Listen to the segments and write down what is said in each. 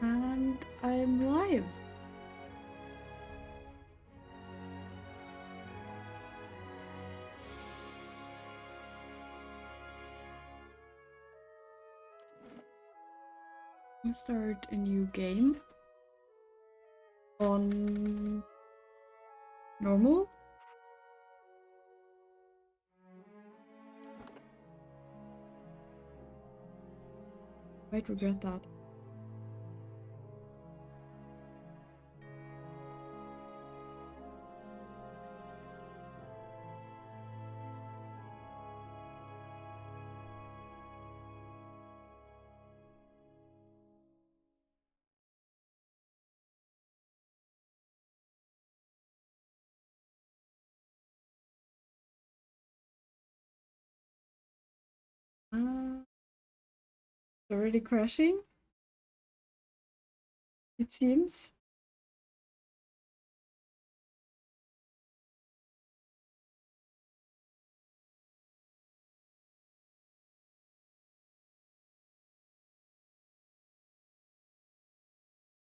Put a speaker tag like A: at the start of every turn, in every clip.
A: And I'm live. Let's start a new game on normal. Might regret that. It's already crashing, it seems.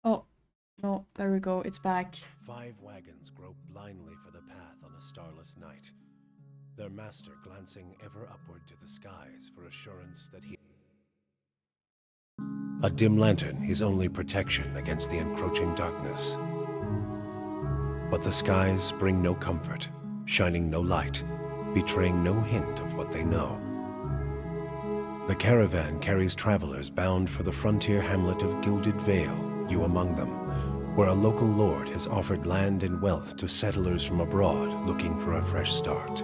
A: Oh, no, there we go, it's back.
B: 5 wagons grope blindly for the path on a starless night, their master glancing ever upward to the skies for assurance that he... A dim lantern, his only protection against the encroaching darkness. But the skies bring no comfort, shining no light, betraying no hint of what they know. The caravan carries travelers bound for the frontier hamlet of Gilded Vale, you among them, where a local lord has offered land and wealth to settlers from abroad looking for a fresh start.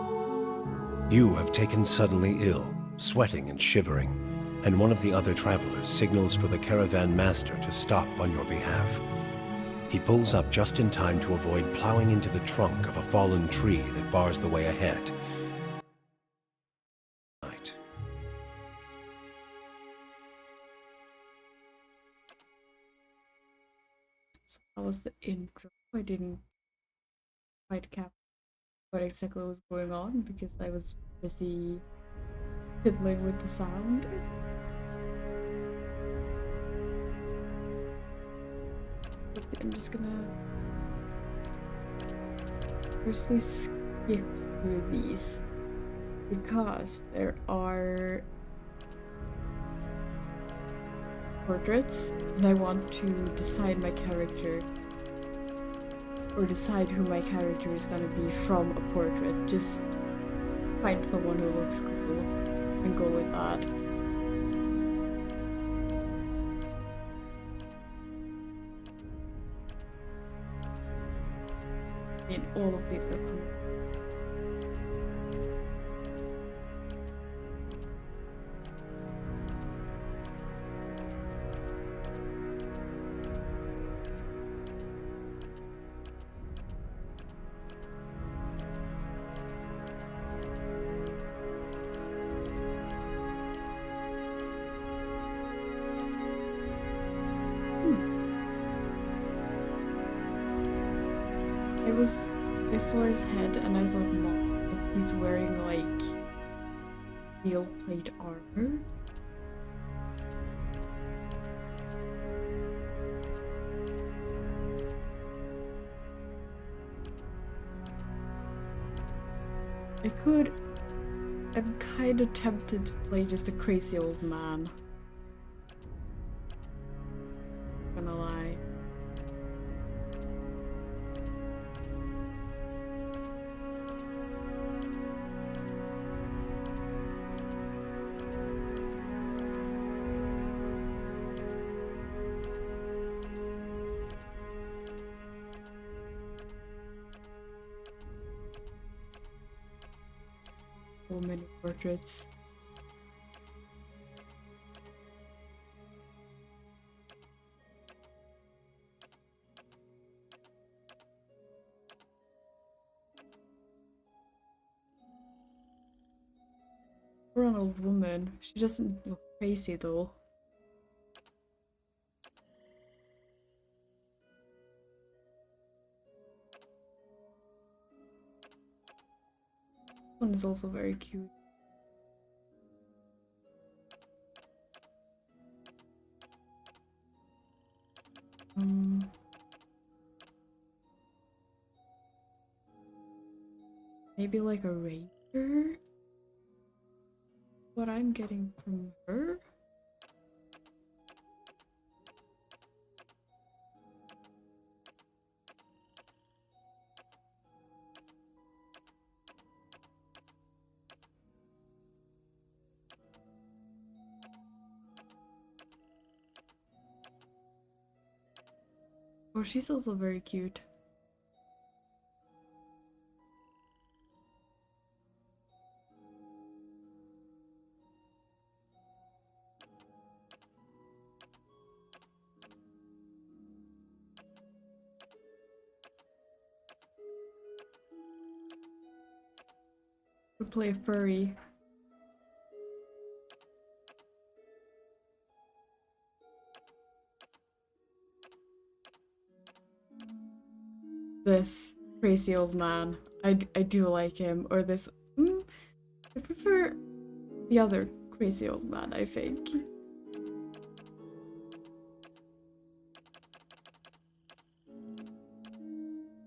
B: You have taken suddenly ill, sweating and shivering, and one of the other travelers signals for the caravan master to stop on your behalf. He pulls up just in time to avoid plowing into the trunk of a fallen tree that bars the way ahead.
A: So that was the intro. I didn't quite capture what exactly was going on because I was busy fiddling with the sound. I'm just gonna firstly skip through these because there are portraits and I want to decide my character or decide who my character is gonna be from a portrait. Just find someone who looks cool and go with that. I mean, all of these are cool. I saw his head and I thought, no, but he's wearing like steel plate armor. I'm kind of tempted to play just a crazy old man. Not gonna lie. So many portraits. For an old woman, she doesn't look crazy though. This one is also very cute. Maybe like a ranger? What I'm getting from her? Oh, she's also very cute. We play a furry. This crazy old man. I do like him. Or this. I prefer the other crazy old man, I think.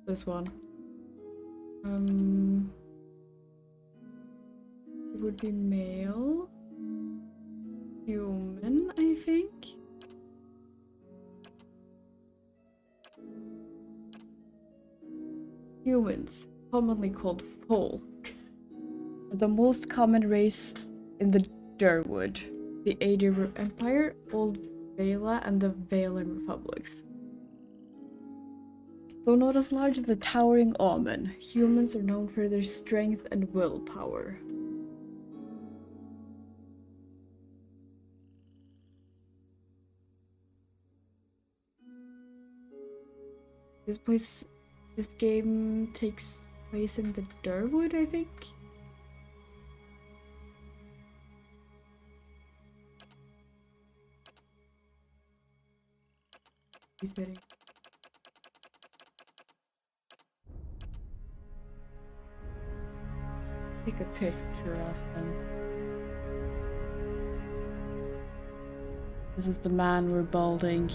A: This one. It would be male. Human, I think. Humans, commonly called folk, are the most common race in the Durwood, the Adir Empire, Old Vela, and the Valen Republics. Though not as large as the towering Omen, humans are known for their strength and willpower. This game takes place in the Durwood, I think. He's getting. Take a picture of them. This is the man we're building.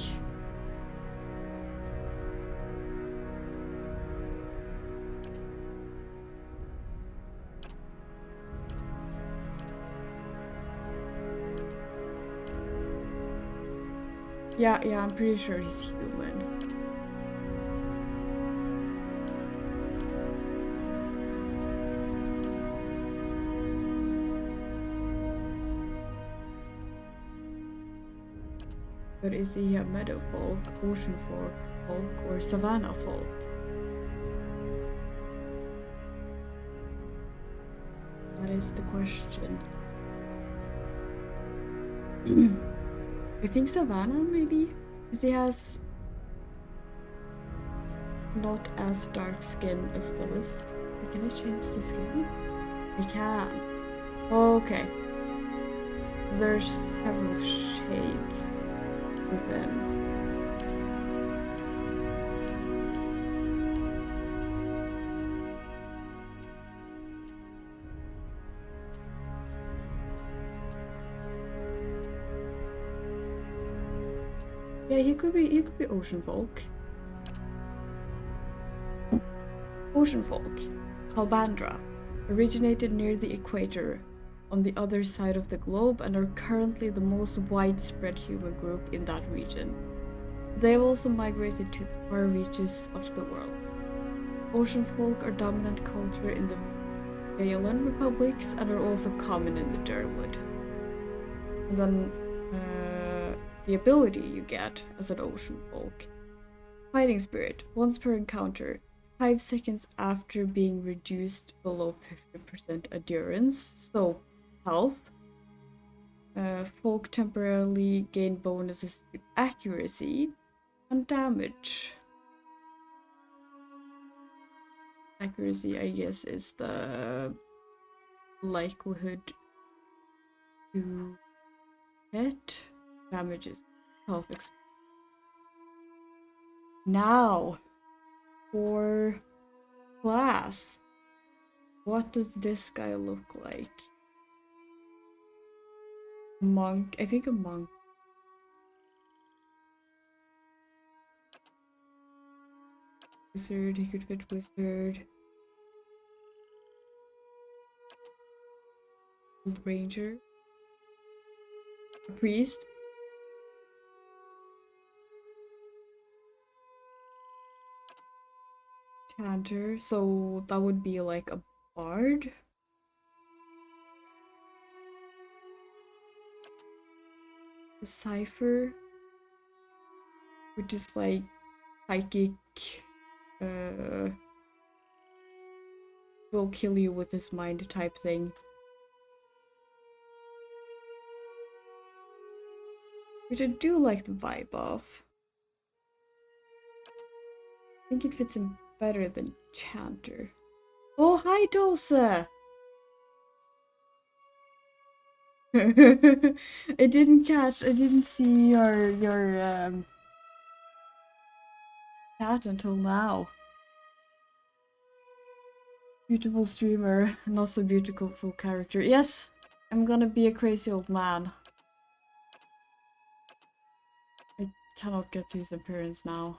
A: Yeah, I'm pretty sure he's human. But is he a meadow folk, ocean folk, or savannah folk? That is the question. I think savannah, maybe? Because he has not as dark skin as those. Can I change the skin? I can. Okay. There's several shades within. Yeah, he could be ocean folk. Ocean folk, Halbandra, originated near the equator on the other side of the globe and are currently the most widespread human group in that region. They have also migrated to the far reaches of the world. Ocean folk are dominant culture in the Valen republics and are also common in the Durwood. And then the ability you get as an ocean folk. Fighting spirit, once per encounter, 5 seconds after being reduced below 50% endurance, so health. Folk temporarily gain bonuses to accuracy and damage. Accuracy, I guess, is the likelihood to hit. Damage is self-explanatory. Now, for class, what does this guy look like? Monk, I think a monk. Wizard, he could fit wizard. Old ranger. A priest. Chanter, so that would be like a bard. A cipher, which is like psychic, will kill you with his mind type thing. Which I do like the vibe of. I think it fits in better than Chanter. Oh, hi, Dulce! I didn't see your chat until now. Beautiful streamer, and also beautiful full character. Yes, I'm gonna be a crazy old man. I cannot get to his appearance now.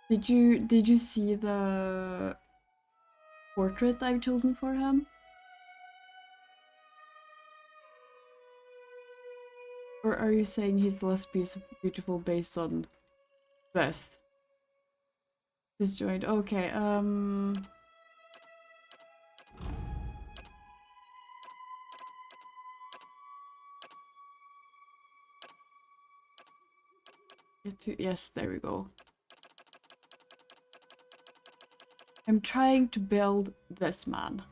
A: Did you see the portrait I've chosen for him? Or are you saying he's less beautiful based on this? Disjoint. Okay, yes, there we go. I'm trying to build this man.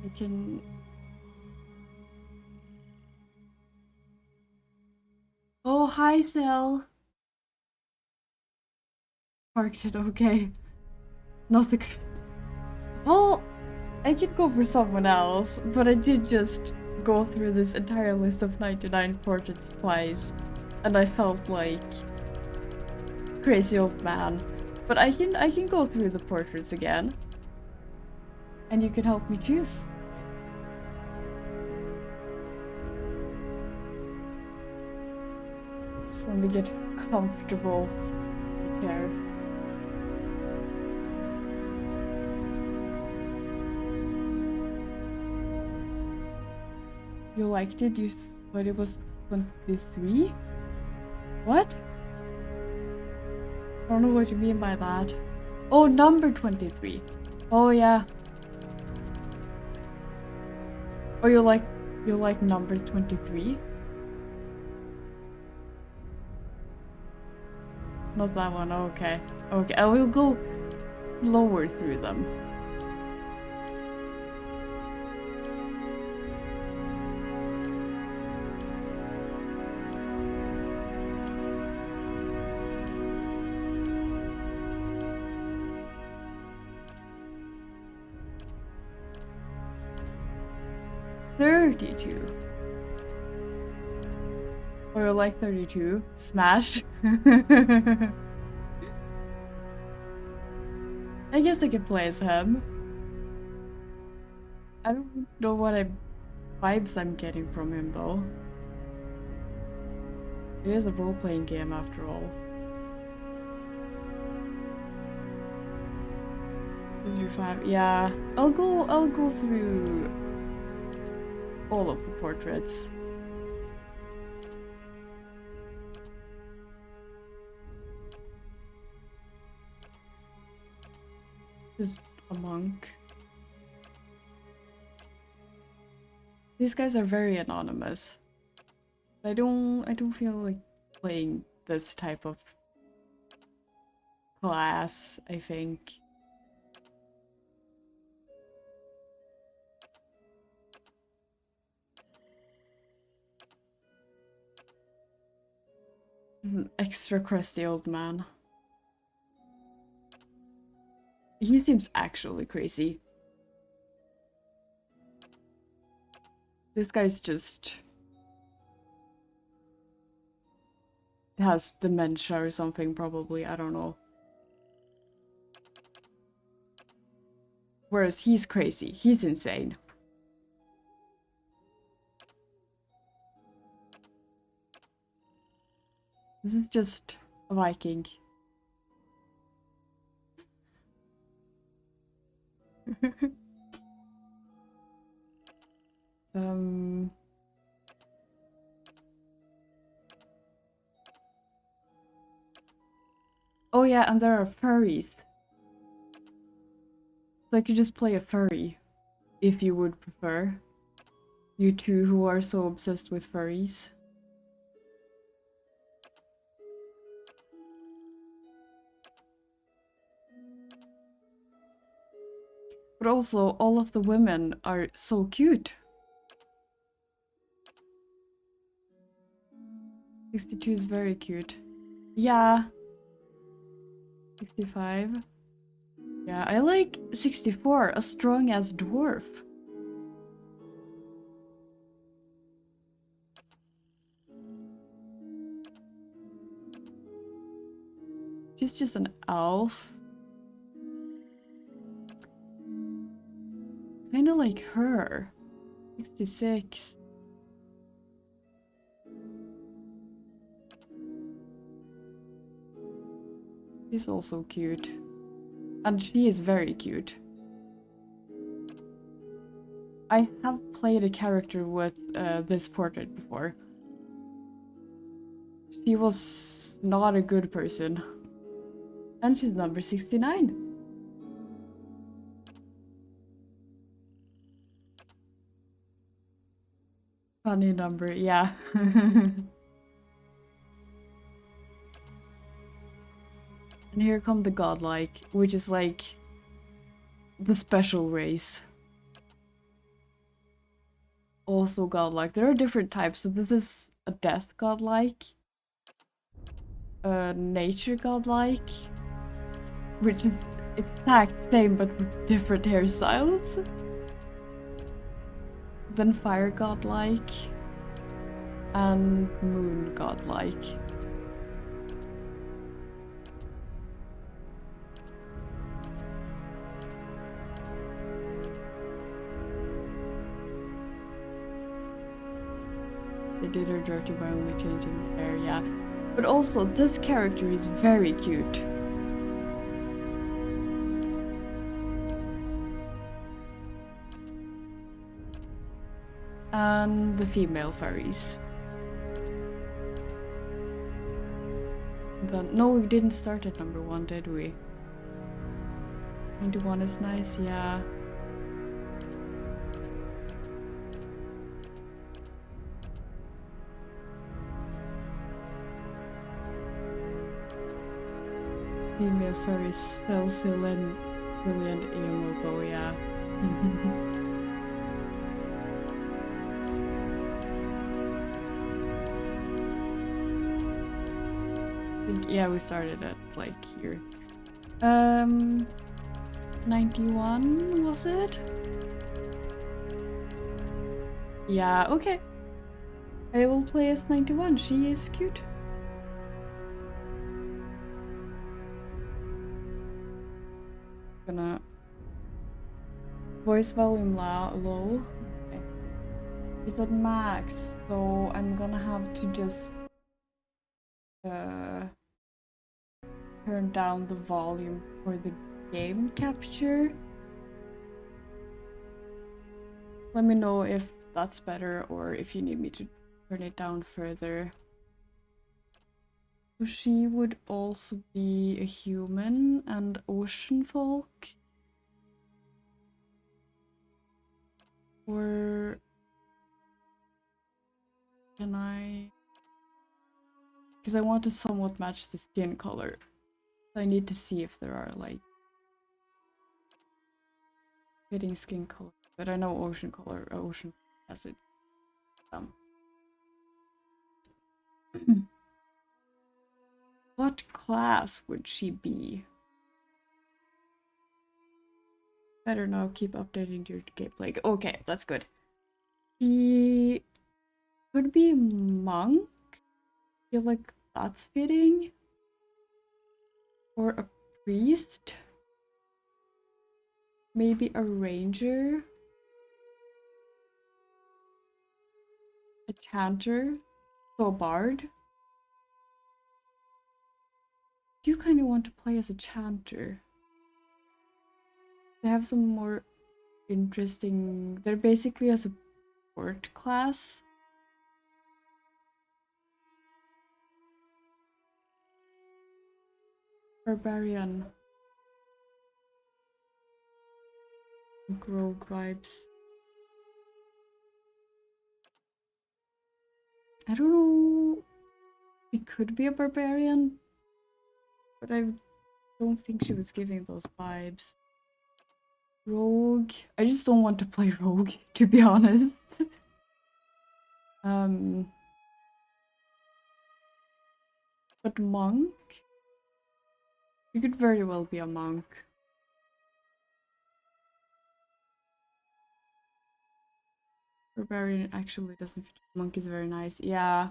A: I can... Oh, hi, Sel. Parked it, okay. Not the... Well, I could go for someone else, but I did just go through this entire list of 99 portraits twice, and I felt like crazy old man. But I can go through the portraits again, and you can help me choose. So let me get comfortable in the chair. You liked it? You thought it was 23? What? I don't know what you mean by that. Oh, number 23. Oh yeah. Oh, you like number 23? Not that one. Okay. Okay, I will go slower through them. Or like 32. Smash. I guess I can play as him. I don't know what vibes I'm getting from him though. It is a role-playing game after all. Is your 5? Yeah. I'll go through all of the portraits. Just a monk. These guys are very anonymous. I don't feel like playing this type of class, I think. This is an extra crusty old man. He seems actually crazy. This guy's just has dementia or something, probably. I don't know. Whereas he's crazy. He's insane. This is just a Viking. Oh yeah, and there are furries. So I could just play a furry, if you would prefer. You two who are so obsessed with furries. But also, all of the women are so cute. 62 is very cute. Yeah. 65. Yeah, I like 64, a strong-ass dwarf. She's just an elf. Kinda like her. 66. She's also cute. And she is very cute. I have played a character with this portrait before. She was not a good person. And she's number 69. Funny number, yeah. And here come the godlike, which is like the special race. Also godlike. There are different types, so this is a death godlike, a nature godlike, which is exact same but with different hairstyles. Then fire godlike and moon godlike. They did her dirty by only changing the hair, yeah. But also, this character is very cute. And the female furries. Then, no, we didn't start at number 1, did we? 91 is nice, yeah. Female furries, so silly and Eomobo, yeah. Yeah, we started at like here. 91 was it? Yeah, okay. I will play as 91. She is cute. Gonna voice volume low. Okay. It's at max, so I'm gonna have to just turn down the volume for the game capture. Let me know if that's better or if you need me to turn it down further. So she would also be a human and ocean folk. Or can I? Because I want to somewhat match the skin color. So I need to see if there are like fitting skin color. But I know ocean color, ocean has it. What class would she be? Better now keep updating your gameplay. Okay, that's good. She could be monk. I feel like that's fitting. Or a priest. maybe a ranger, a chanter, so a bard. Do you kind of want to play as a chanter? They have some more interesting. They're basically a support class. Barbarian. Rogue vibes. I don't know. It could be a barbarian, but I don't think she was giving those vibes. Rogue. I just don't want to play rogue, to be honest. But monk? You could very well be a monk. Barbarian actually doesn't fit. Monk is very nice. Yeah.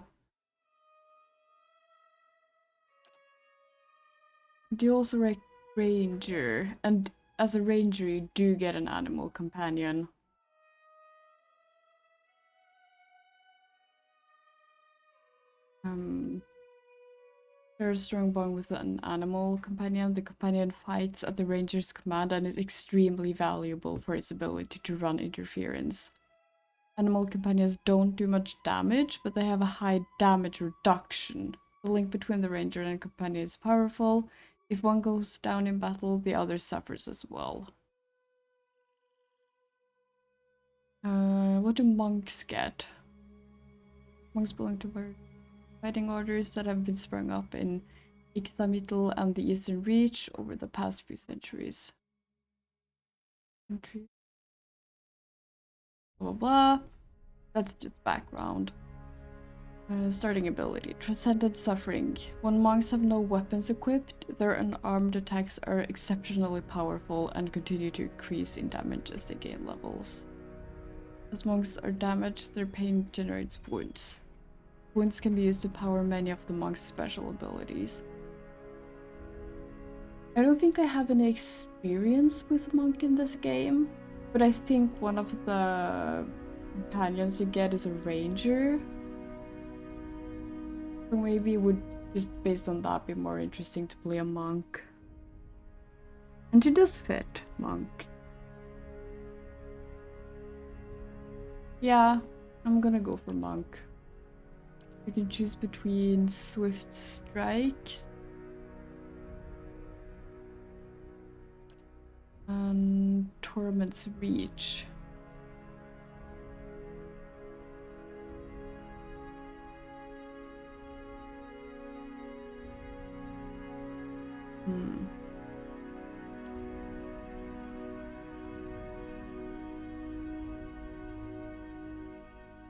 A: Do you also like ranger? And as a ranger, you do get an animal companion. Share a strong bond with an animal companion. The companion fights at the ranger's command and is extremely valuable for its ability to run interference. Animal companions don't do much damage, but they have a high damage reduction. The link between the ranger and companion is powerful. If one goes down in battle, the other suffers as well. What do monks get? Monks belong to fighting orders that have been sprung up in Ixamital and the Eastern Reach over the past few centuries. Blah, blah, blah. That's just background. Starting ability. Transcendent Suffering. When monks have no weapons equipped, their unarmed attacks are exceptionally powerful and continue to increase in damage as they gain levels. As monks are damaged, their pain generates wounds. Wounds can be used to power many of the monk's special abilities. I don't think I have any experience with monk in this game, but I think one of the companions you get is a ranger. So maybe it would, just based on that, be more interesting to play a monk. And she does fit monk. Yeah, I'm gonna go for monk. You can choose between Swift Strikes and Torment's Reach.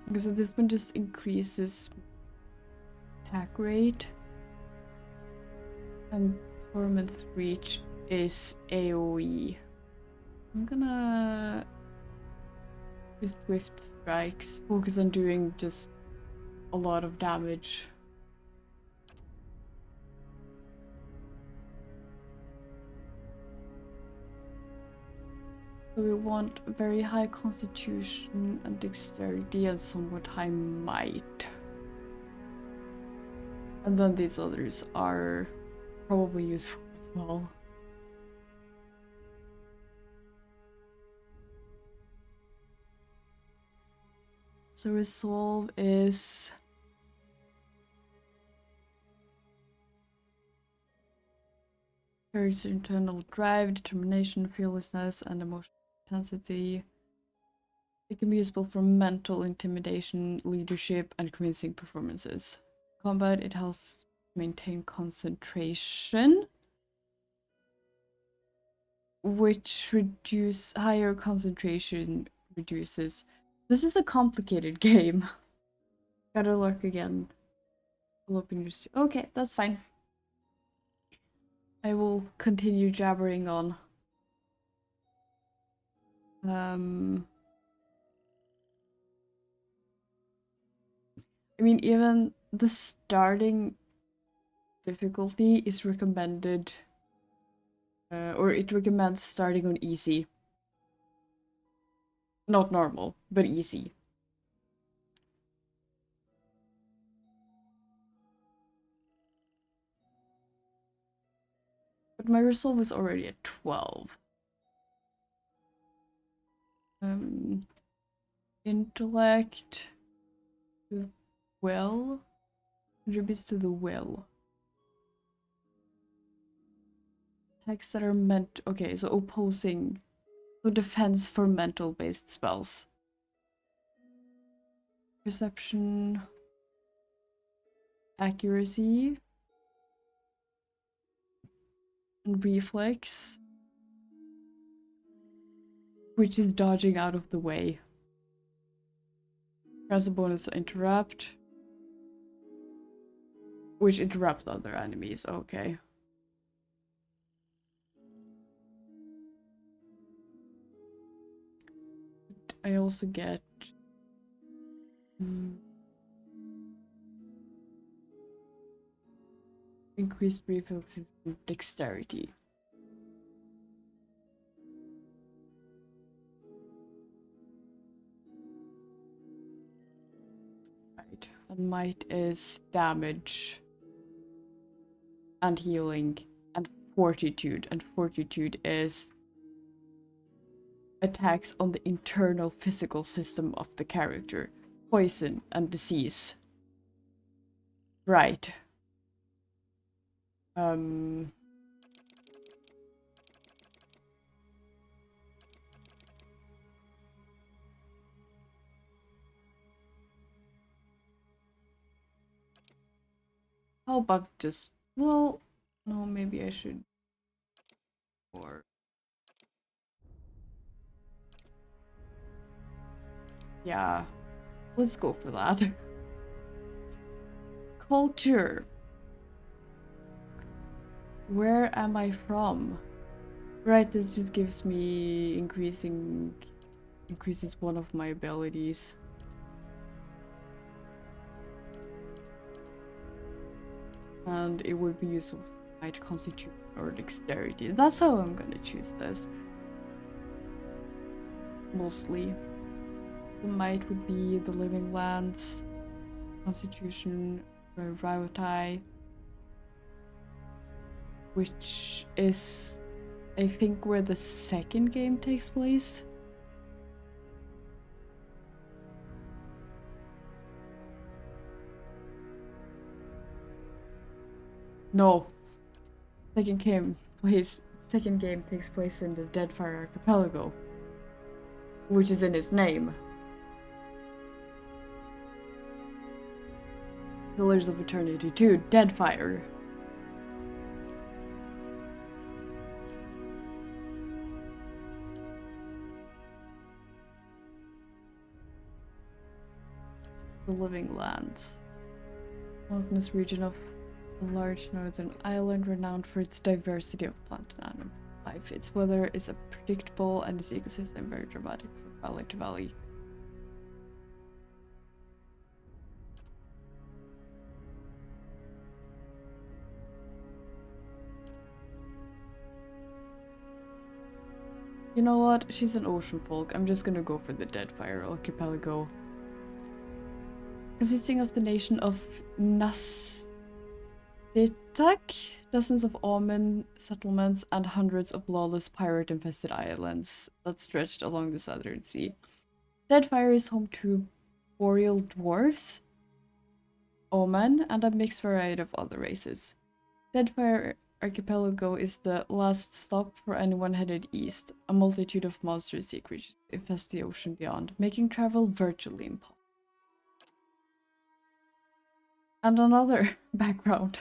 A: Because this one just increases attack rate, and Torment's Reach is AoE. I'm gonna do Swift Strikes, focus on doing just a lot of damage. So we want very high constitution and dexterity and somewhat high might. And then these others are probably useful as well. So resolve is carries internal drive, determination, fearlessness, and emotional intensity. It can be useful for mental intimidation, leadership, and convincing performances. Combat, it helps maintain concentration, which higher concentration reduces. This is a complicated game. Gotta lurk again. Okay, that's fine. I will continue jabbering on. I mean, even the starting difficulty is recommended, or it recommends starting on easy. Not normal, but easy. But my resolve is already at 12. Intellect to will contributes to the will. Attacks that are meant. Okay, so opposing. So defense for mental based spells. Perception. Accuracy. And reflex. Which is dodging out of the way. Has a bonus to interrupt. Which interrupts other enemies. Okay. I also get increased reflexes and dexterity. Right. And might is damage and healing and fortitude. And fortitude is attacks on the internal physical system of the character. Poison and disease. Right. How about just, well, no, maybe I should, or, yeah, let's go for that. Culture. Where am I from? Right, this just gives me increases one of my abilities. And it would be useful for might, constitution, or dexterity. That's how I'm gonna choose this. Mostly. The might would be the living lands, constitution, Rautai, which is, I think, where the second game takes place. No. Second game takes place in the Deadfire Archipelago, which is in its name. Pillars of Eternity 2, Deadfire. The Living Lands. Mountainous region of a large northern island renowned for its diversity of plant and animal life. Its weather is unpredictable and its ecosystem very dramatic from valley to valley. You know what? She's an ocean folk. I'm just gonna go for the Deadfire Archipelago. Consisting of the nation of Nastitak, dozens of Omen settlements, and hundreds of lawless pirate-infested islands that stretched along the southern sea. Deadfire is home to boreal dwarves, Omen, and a mixed variety of other races. Deadfire Archipelago is the last stop for anyone headed east. A multitude of monstrous sea creatures infest the ocean beyond, making travel virtually impossible. And another background.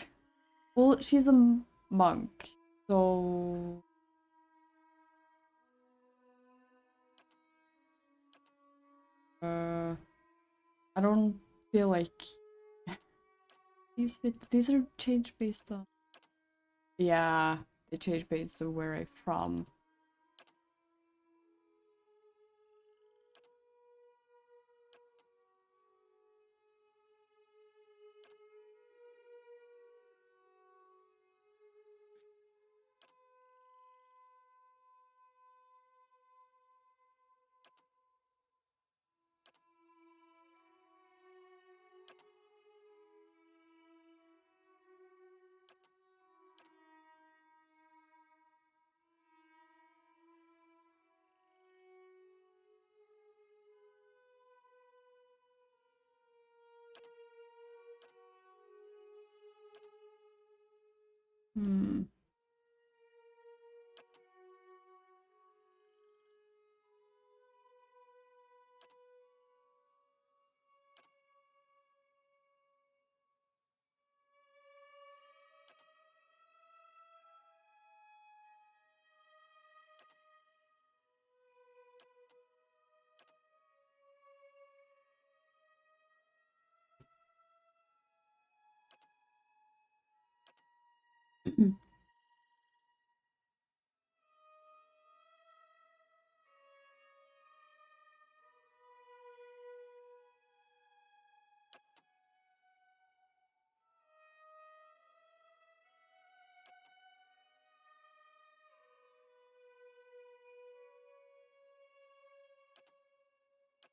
A: Well, she's a monk, so... I don't feel like... These are changed based on... Yeah, they change based on where I'm from. Hmm.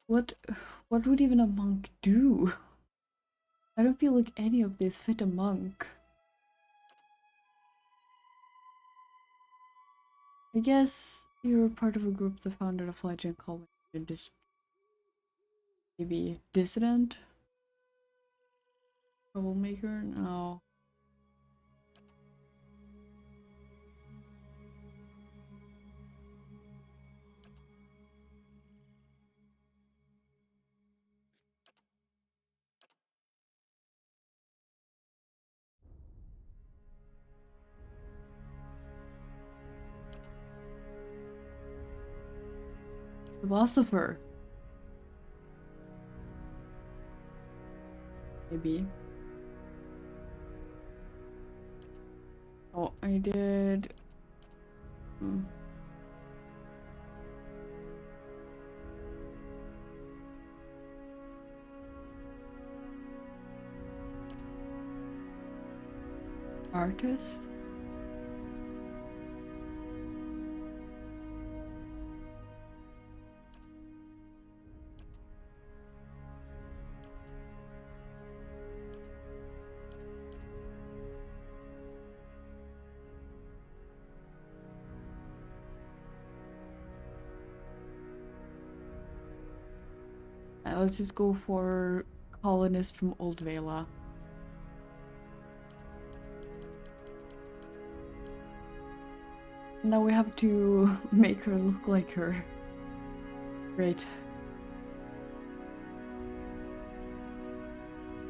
A: What what would even a monk do? I don't feel like any of this fit a monk. I guess you're part of a group that founded a fledgling colony. Maybe dissident? Troublemaker? No. Philosopher. Maybe. Oh, I did. Hmm. Artist? Let's just go for colonist from Old Vela. Now we have to make her look like her. Great.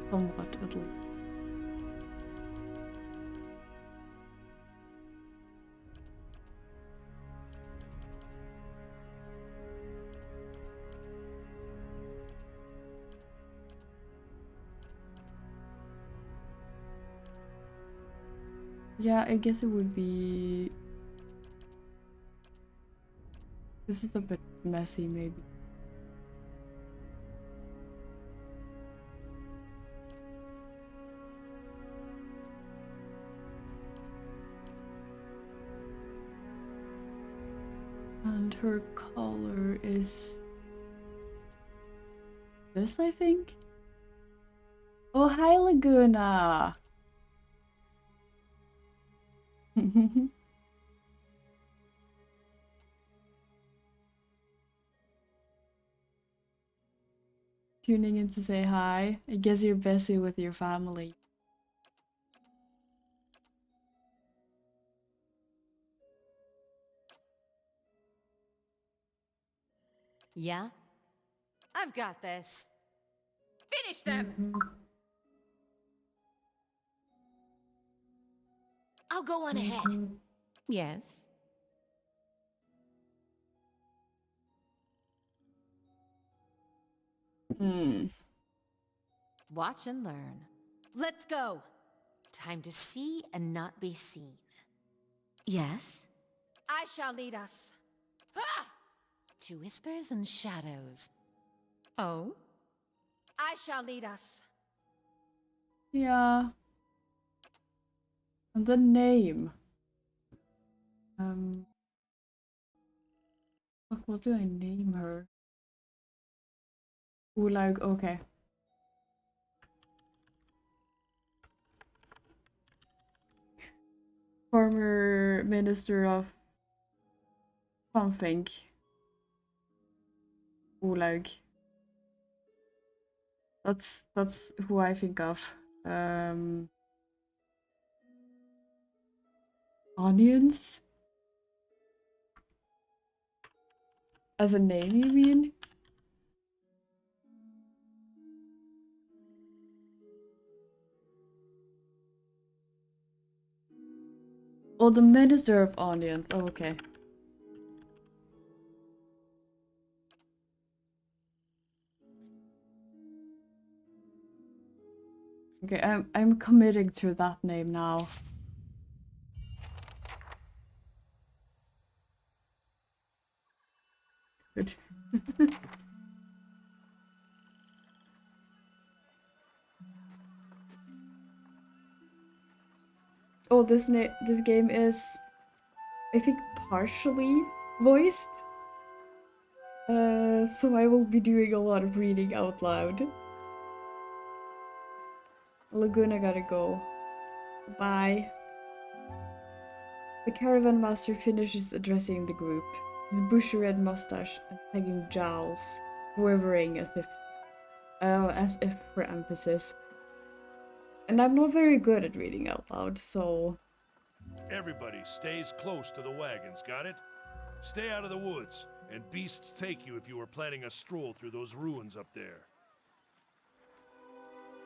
A: Somewhat at least. Yeah, I guess it would be... This is a bit messy, maybe. And her color is... this, I think? Oh, hi, Laguna! Tuning in to say hi. I guess you're busy with your family.
C: Yeah? I've got this. Finish them! I'll go on ahead. Yes?
A: Hmm.
C: Watch and learn. Let's go! Time to see and not be seen. Yes? I shall lead us. Ah! To whispers and shadows. Oh? I shall lead us.
A: Yeah. And the name. Fuck, what do I name her? Ulag, okay. Former Minister of something. Ulag. That's who I think of. Onions? As a name, you mean? Oh, the Minister of Onions. Oh, okay. Okay, I'm committing to that name now. Good. Oh, this game is, I think, partially voiced. So I will be doing a lot of reading out loud. Laguna gotta go. Bye. The caravan master finishes addressing the group, his bushy red mustache and hanging jowls quivering as if for emphasis. And I'm not very good at reading out loud, so...
D: Everybody stays close to the wagons, got it? Stay out of the woods, and beasts take you if you are planning a stroll through those ruins up there.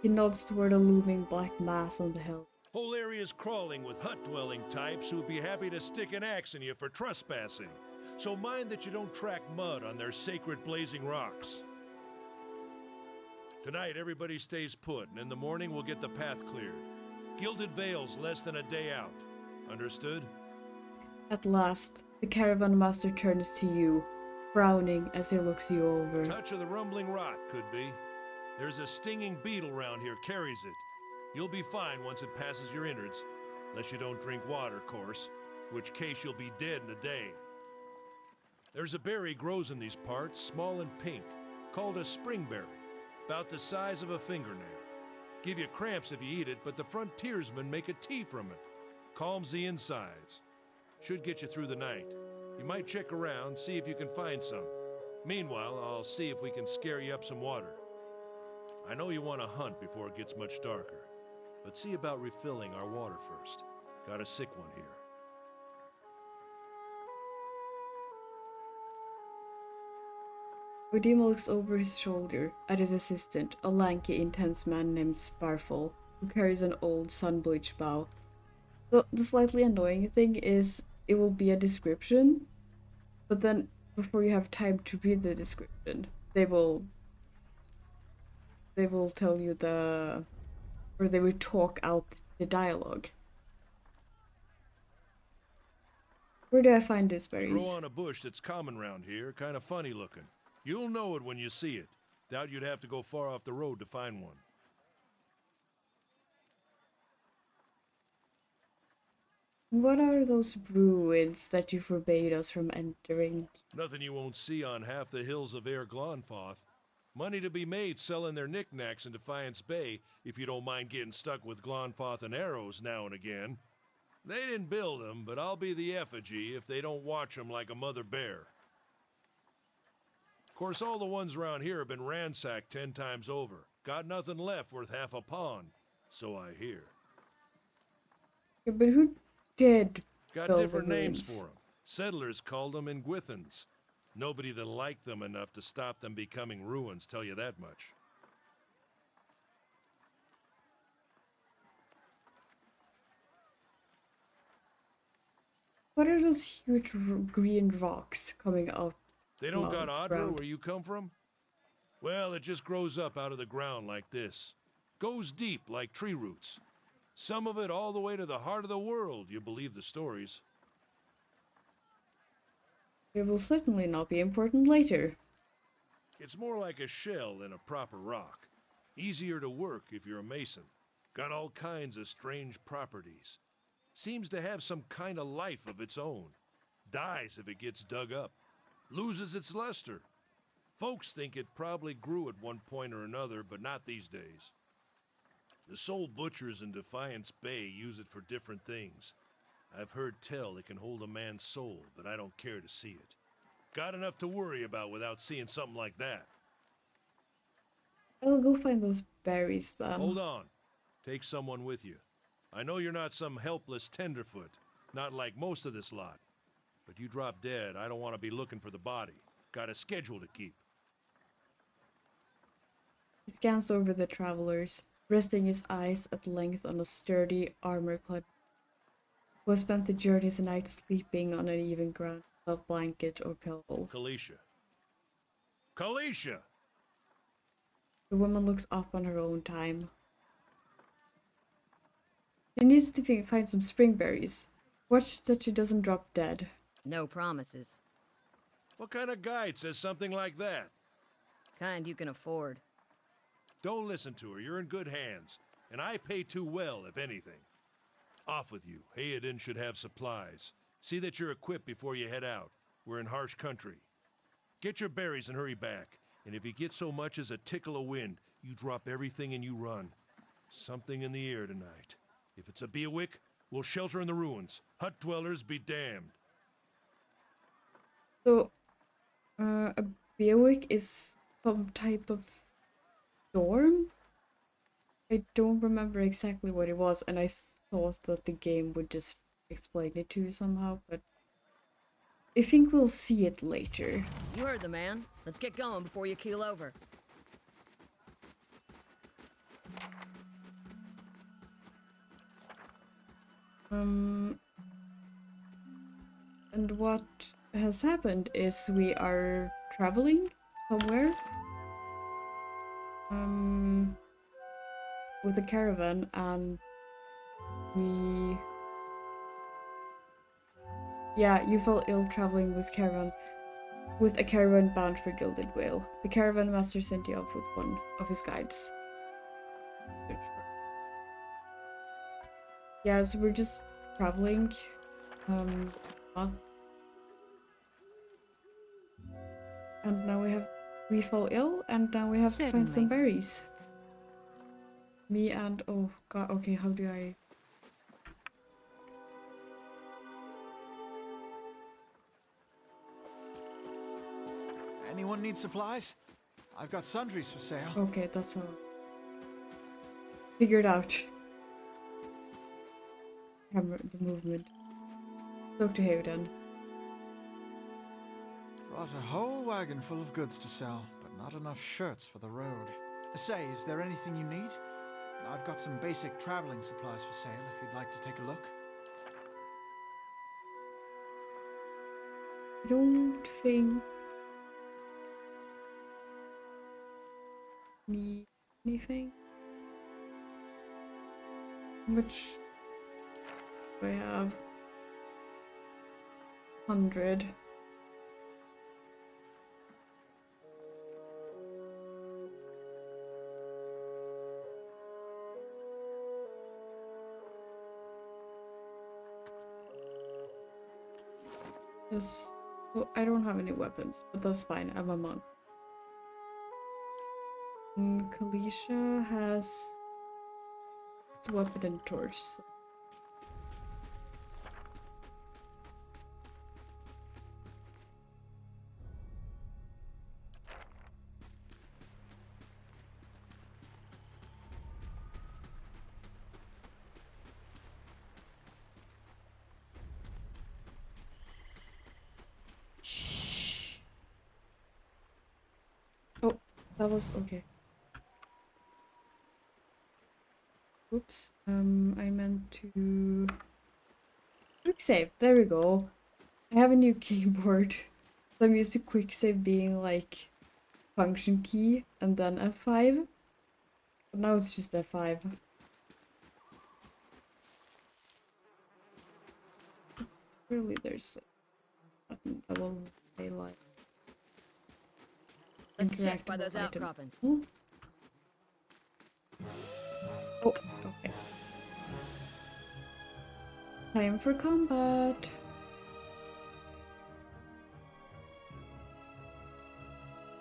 A: He nods toward a looming black mass on the hill.
D: Whole area's crawling with hut-dwelling types who'd be happy to stick an axe in you for trespassing. So mind that you don't track mud on their sacred blazing rocks. Tonight, everybody stays put, and in the morning we'll get the path cleared. Gilded Vale's less than a day out. Understood?
A: At last, the caravan master turns to you, frowning as he looks you over.
D: Touch of the rumbling rot, could be. There's a stinging beetle round here, carries it. You'll be fine once it passes your innards. Unless you don't drink water, course. In which case you'll be dead in a day. There's a berry grows in these parts, small and pink, called a springberry. About the size of a fingernail. Give you cramps if you eat it, but the frontiersmen make a tea from it. Calms the insides. Should get you through the night. You might check around, see if you can find some. Meanwhile, I'll see if we can scare you up some water. I know you want to hunt before it gets much darker, but see about refilling our water first. Got a sick one here.
A: Odima looks over his shoulder at his assistant, a lanky, intense man named Sparful, who carries an old sun-bleached bow. So the slightly annoying thing is it will be a description, but then before you have time to read the description, they will tell you or they will talk out the dialogue. Where do I find these berries?
D: Grow on a bush that's common round here, kind of funny looking. You'll know it when you see it. Doubt you'd have to go far off the road to find one.
A: What are those ruins that you forbade us from entering?
D: Nothing you won't see on half the hills of Air Glonfoth. Money to be made selling their knickknacks in Defiance Bay if you don't mind getting stuck with Glonfoth and arrows now and again. They didn't build them, but I'll be the effigy if they don't watch them like a mother bear. Of course, all the ones around here have been ransacked 10 times over. Got nothing left worth half a pond, so I hear.
A: Yeah, but who did
D: Got
A: build
D: different
A: the
D: names
A: ruins?
D: for them. Settlers called them Ingwithans. Nobody that liked them enough to stop them becoming ruins, tell you that much.
A: What are those huge green rocks coming out?
D: They don't got
A: Wow,
D: Adra
A: ground.
D: where you come from? Well, it just grows up out of the ground like this. Goes deep like tree roots. Some of it all the way to the heart of the world, you believe the stories.
A: It will certainly not be important later.
D: It's more like a shell than a proper rock. Easier to work if you're a mason. Got all kinds of strange properties. Seems to have some kind of life of its own. Dies if it gets dug up. Loses its luster. Folks think it probably grew at one point or another, but not these days. The soul butchers in Defiance Bay use it for different things. I've heard tell it can hold a man's soul, but I don't care to see it. Got enough to worry about without seeing something like that.
A: I'll go find those berries then.
D: Hold on. Take someone with you. I know you're not some helpless tenderfoot. Not like most of this lot. But you drop dead, I don't want to be looking for the body. Got a schedule to keep.
A: He scans over the travelers, resting his eyes at length on a sturdy, armor-clad who has spent the journey's night sleeping on uneven ground without blanket or pillow.
D: Kalisha. Kalisha!
A: The woman looks up on her own time. She needs to find some springberries. Watch that she doesn't drop dead.
E: No promises.
D: What kind of guide says something like that?
E: Kind you can afford.
D: Don't listen to her, you're in good hands. And I pay too well, if anything. Off with you. Hayden should have supplies. See that you're equipped before you head out. We're in harsh country. Get your berries and hurry back. And if you get so much as a tickle of wind, you drop everything and you run. Something in the air tonight. If it's a Beawick, we'll shelter in the ruins. Hut dwellers be damned.
A: So, a Beawick is some type of storm? I don't remember exactly what it was, and I thought that the game would just explain it to you somehow, but I think we'll see it later.
E: You heard the man. Let's get going before you keel over.
A: And what has happened is we are traveling somewhere with a caravan, and you fell ill traveling with a caravan bound for Gilded Whale. The caravan master sent you off with one of his guides. Yeah, so we're just traveling. And now we fall ill, and now we have to find some
C: Certainly.
A: berries. Me and, oh god, okay, how do I...
F: Anyone need supplies? I've got sundries for sale.
A: Okay, that's how... Figured out. Camera, the movement. Talk to Hayden.
F: Brought a whole wagon full of goods to sell, but not enough shirts for the road. Say, is there anything you need? I've got some basic traveling supplies for sale if you'd like to take a look.
A: I don't think... need anything. How much do I have? 100. Yes. Well, I don't have any weapons, but that's fine. I'm a monk. And Kalisha has its weapon and torch. So. Oh, that was okay. Oops. I meant to quick save. There we go. I have a new keyboard. So I'm used to quick save being like function key and then F5. But now it's just F5. Surely there's a button that will say like
E: Let's check by
A: interactable
E: those
A: item.
E: outcroppings.
A: Oh. Oh, okay. Time for combat.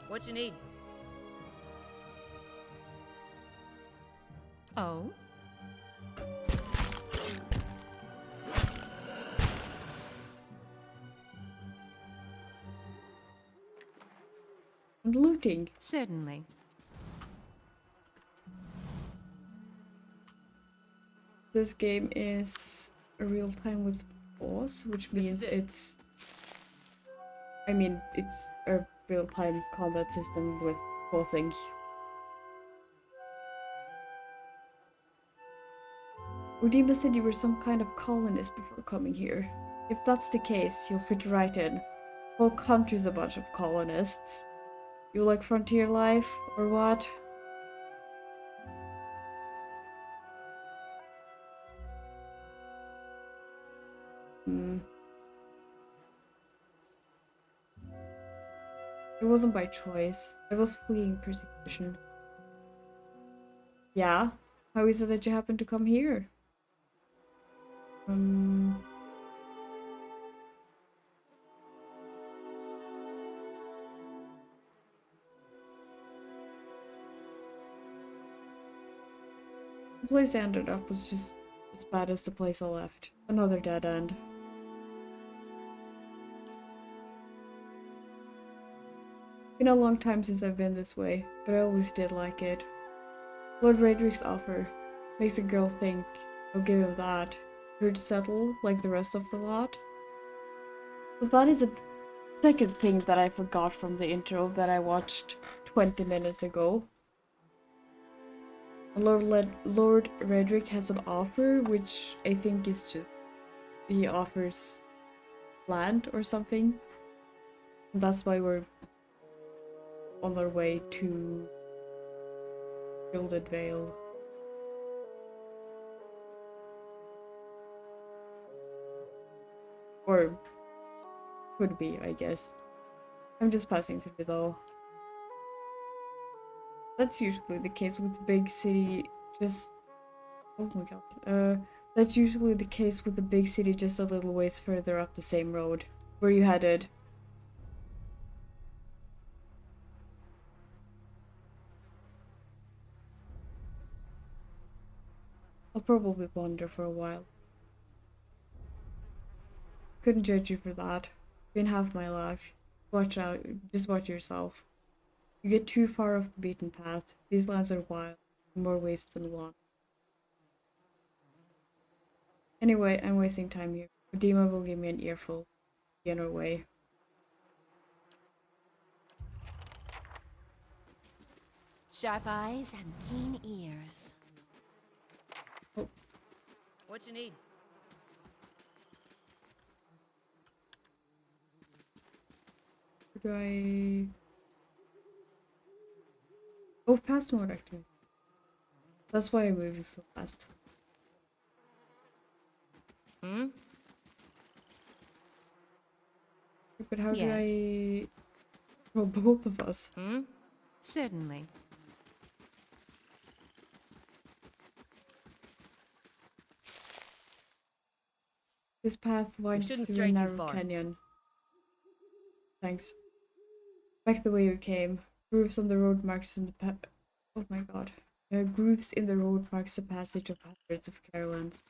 E: What you need?
C: Oh?
A: And looting.
C: Certainly.
A: This game is a real time with pause, which
E: This
A: means
E: is it.
A: it's... I mean, it's a real-time combat system with pausing. Udima said you were some kind of colonist before coming here. If that's the case, you'll fit right in. Whole country's a bunch of colonists. You like frontier life, or what? Hmm. It wasn't by choice. I was fleeing persecution. Yeah? How is it that you happened to come here? The place I ended up was just as bad as the place I left. Another dead end. Been a long time since I've been this way, but I always did like it. Lord Raedric's offer makes a girl think, I'll give him that. Here to settle, like the rest of the lot. So that is a second thing that I forgot from the intro that I watched 20 minutes ago. Lord Raedric has an offer, which I think is just he offers land or something. And that's why we're on our way to Gilded Vale. Or could be, I guess. I'm just passing through though. That's usually the case with the big city just... Oh my god. That's usually the case with the big city just a little ways further up the same road. Where you headed? I'll probably wander for a while. Couldn't judge you for that. Been half my life. Watch out, just watch yourself. You get too far off the beaten path. These lands are wild, in more ways than one. Anyway, I'm wasting time here. Udima will give me an earful. Be on our way.
C: Sharp eyes and keen ears.
E: What you need?
A: Do I... Oh, pass mode activity. That's why I'm moving so fast.
E: Hmm?
A: But how do
C: Yes.
A: I... Well, both of us.
E: Hmm?
C: Certainly.
A: This path winds
E: shouldn't
A: through
E: stray
A: a
E: too
A: narrow
E: far.
A: canyon. Thanks. Back the way you came. Grooves on the road marks in the Oh my god. Grooves in the road marks the passage of hundreds of caravans.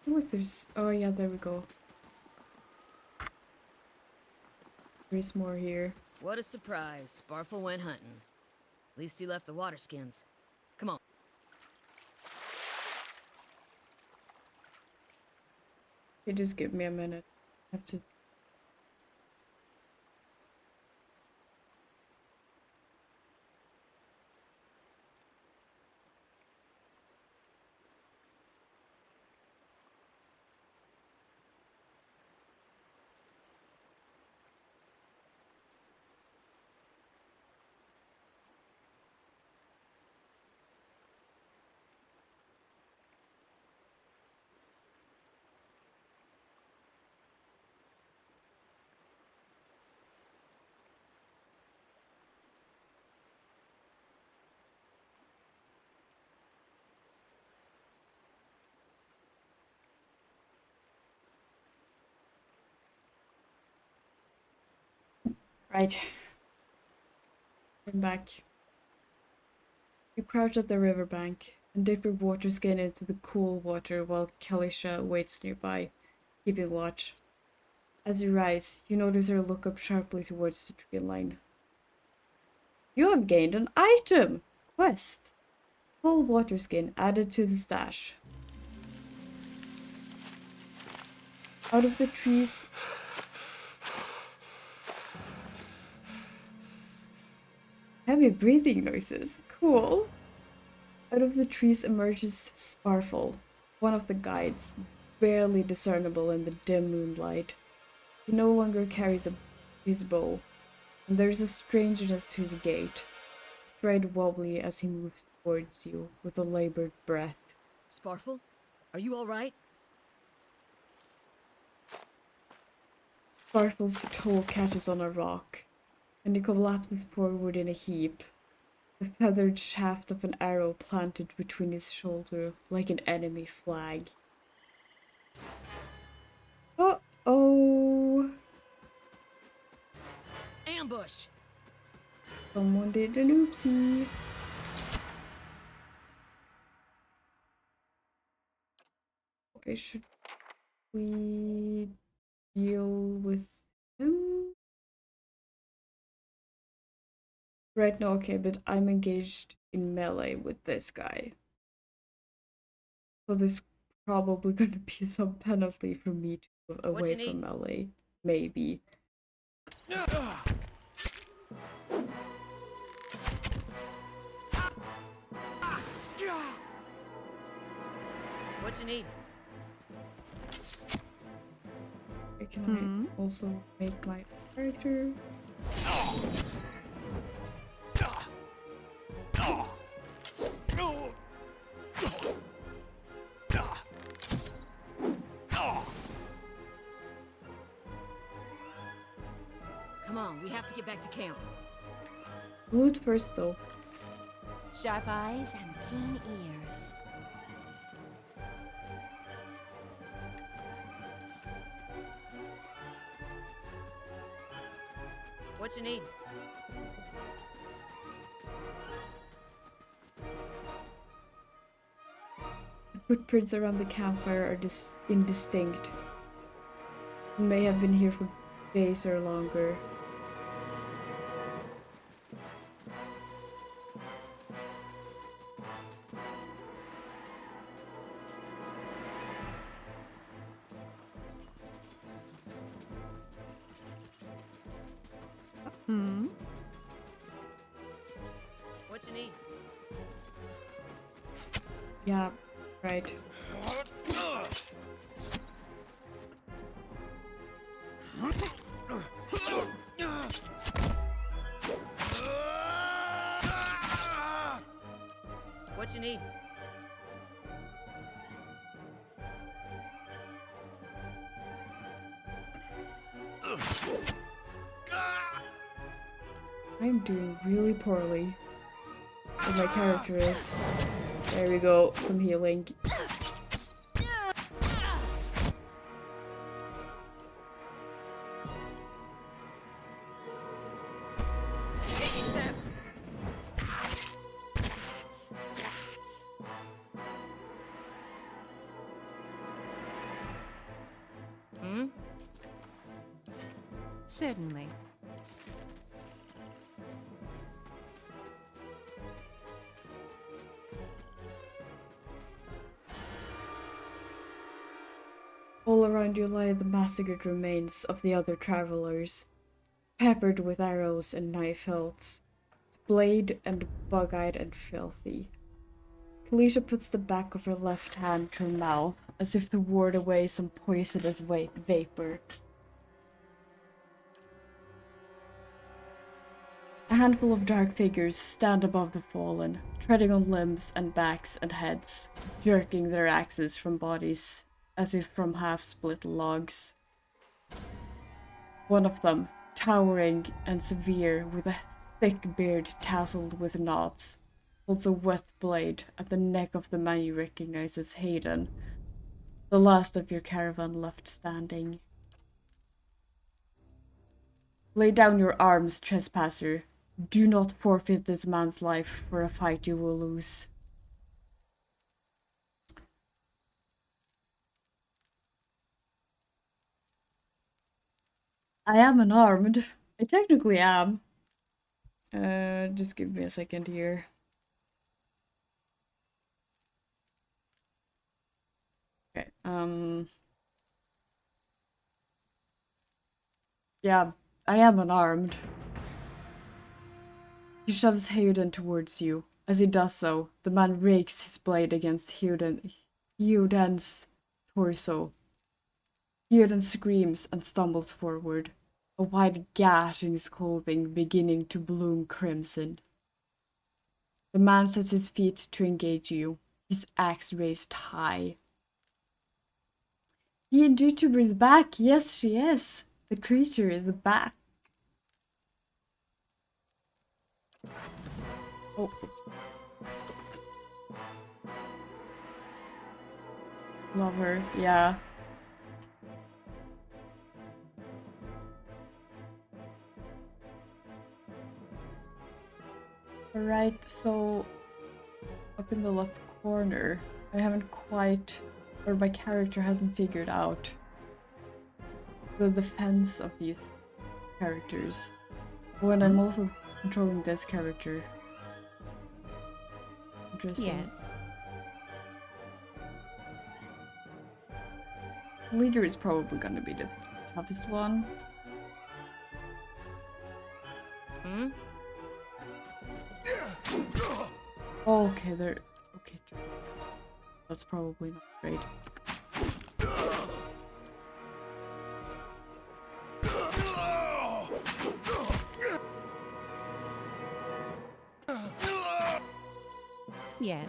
A: Oh, look, there's... Oh yeah, there we go. There's more here.
E: What a surprise. Sparfle went hunting. At least he left the water skins. Come on.
A: Okay, just give me a minute. I have to... Right. I'm back. You crouch at the riverbank and dip your water skin into the cool water while Kalisha waits nearby, keeping watch. As you rise, you notice her look up sharply towards the tree line. You have gained an item! Quest. Full water skin added to the stash. Out of the trees... Heavy breathing noises. Cool. Out of the trees emerges Sparfle, one of the guides, barely discernible in the dim moonlight. He no longer carries his bow, and there is a strangeness to his gait, stride wobbly as he moves towards you with a labored breath.
E: Sparfle, are you all right?
A: Sparfle's toe catches on a rock, and he collapses forward in a heap, the feathered shaft of an arrow planted between his shoulder like an enemy flag. Uh-oh!
E: Ambush!
A: Someone did an oopsie. Okay, should we deal with him? Right now, okay, but I'm engaged in melee with this guy. So there's probably gonna be some penalty for me to move away from melee. Maybe.
E: What you need?
A: Can I also make my character?
E: Come on, we have to get back to camp.
A: Loot first though.
C: Sharp eyes and keen ears.
E: What you need?
A: The footprints around the campfire are indistinct. They may have been here for days or longer.
E: What you need?
A: Yeah, right.
E: What you need?
A: I'm doing really poorly. But my character is. There we go, some healing.
C: Certainly.
A: All around you lie the massacred remains of the other travelers, peppered with arrows and knife hilts, splayed and bug-eyed and filthy. Kalisha puts the back of her left hand to her mouth, as if to ward away some poisonous vapor. A handful of dark figures stand above the fallen, treading on limbs and backs and heads, jerking their axes from bodies as if from half-split logs. One of them, towering and severe, with a thick beard tasseled with knots, holds a wet blade at the neck of the man you recognize as Hayden, the last of your caravan left standing. Lay down your arms, trespasser. Do not forfeit this man's life for a fight you will lose. I am unarmed. I technically am. Just give me a second here. Okay, yeah, I am unarmed. He shoves Heoden towards you. As he does so, the man rakes his blade against Heoden's torso. Heoden screams and stumbles forward, a wide gash in his clothing beginning to bloom crimson. The man sets his feet to engage you, his axe raised high. The YouTuber is back! Yes, she is! The creature is back! Oh, oops. Love her, yeah. Alright, so up in the left corner, I haven't quite, or my character hasn't figured out the defense of these characters. When I'm also controlling this character. Interesting.
C: Yes.
A: Leader is probably gonna be the toughest one.
E: Hmm?
A: Oh, okay, they're okay. That's probably not great.
C: Yes.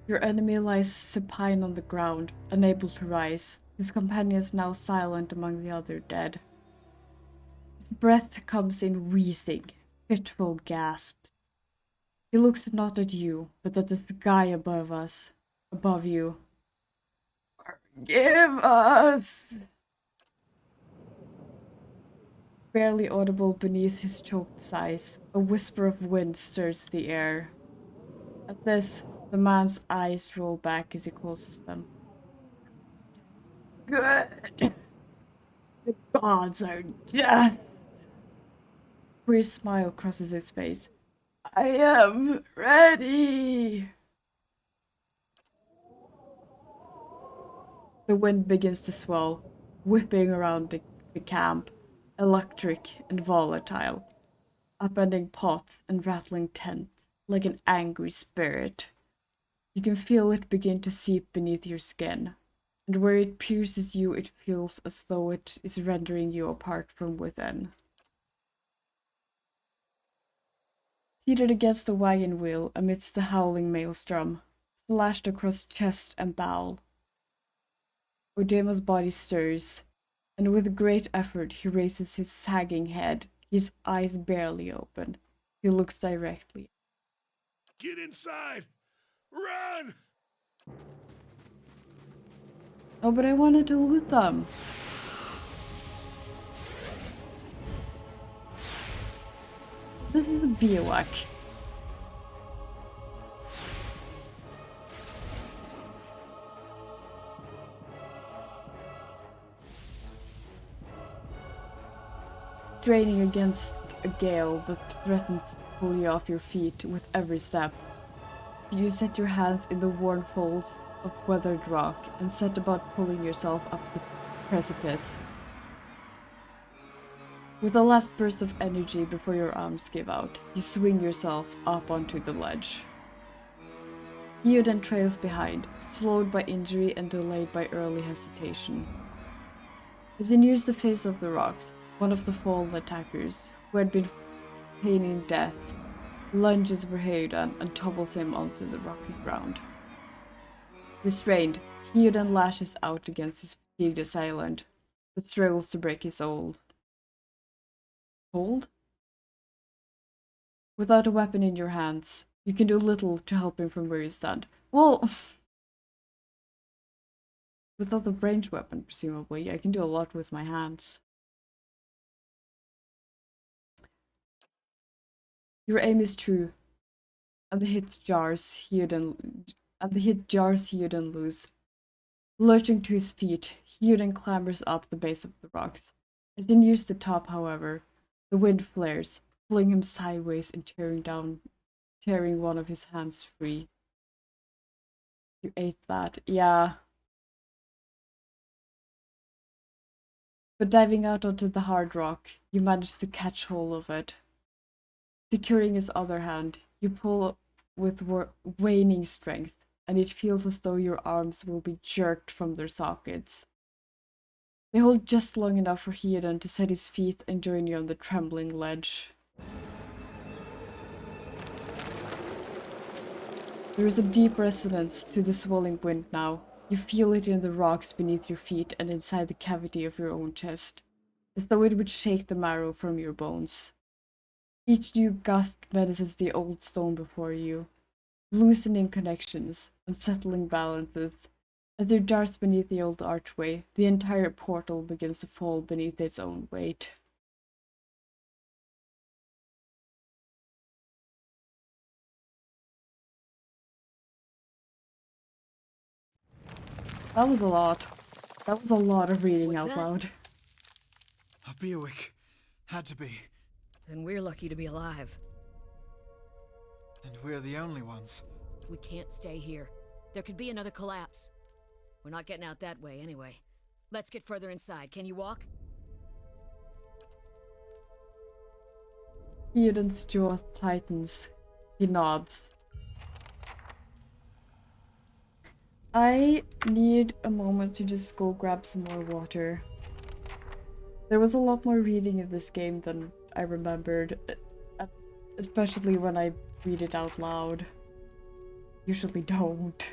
A: Your enemy lies supine on the ground, unable to rise, his companions now silent among the other dead. His breath comes in wheezing, fitful gasps. He looks not at you, but at the sky above us, above you. Forgive us! Barely audible beneath his choked sighs, a whisper of wind stirs the air. At this, the man's eyes roll back as he closes them. Good! The gods are death! A queer smile crosses his face. I am ready! The wind begins to swell, whipping around the camp, electric and volatile, upending pots and rattling tents like an angry spirit. You can feel it begin to seep beneath your skin, and where it pierces you, it feels as though it is rendering you apart from within. Seated against the wagon wheel amidst the howling maelstrom, slashed across chest and bowel, Odemo's body stirs, and with great effort he raises his sagging head, his eyes barely open. He looks directly.
D: Get inside! Run!
A: Oh, but I wanted to loot them. This is a bivouac. Straining against a gale that threatens to pull you off your feet with every step. So you set your hands in the worn folds of weathered rock and set about pulling yourself up the precipice. With a last burst of energy before your arms give out, you swing yourself up onto the ledge. Heoden trails behind, slowed by injury and delayed by early hesitation. As he nears the face of the rocks, one of the fallen attackers, who had been feigning death, lunges for Heoden and topples him onto the rocky ground. Restrained, Heoden lashes out against his fatigued assailant, but struggles to break his hold. Hold? Without a weapon in your hands, you can do little to help him from where you stand. Well, without a ranged weapon, presumably, I can do a lot with my hands. Your aim is true, and the hit jars Theoden loose. Lurching to his feet, Theoden clambers up the base of the rocks. As he nears the top, however, the wind flares, pulling him sideways and tearing one of his hands free. You ate that, yeah. But diving out onto the hard rock, you manage to catch hold of it. Securing his other hand, you pull with waning strength, and it feels as though your arms will be jerked from their sockets. They hold just long enough for Theoden to set his feet and join you on the trembling ledge. There is a deep resonance to the swelling wind now. You feel it in the rocks beneath your feet and inside the cavity of your own chest, as though it would shake the marrow from your bones. Each new gust menaces the old stone before you, loosening connections, unsettling balances. As you dart beneath the old archway, the entire portal begins to fall beneath its own weight. That was a lot. That was a lot of reading out loud.
F: A Bewick. Had to be.
E: Then we're lucky to be alive.
F: And we're the only ones.
E: We can't stay here. There could be another collapse. We're not getting out that way anyway. Let's get further inside. Can you walk?
A: Theoden's jaw tightens. He nods. I need a moment to just go grab some more water. There was a lot more reading in this game than I remembered, especially when I read it out loud. Usually don't.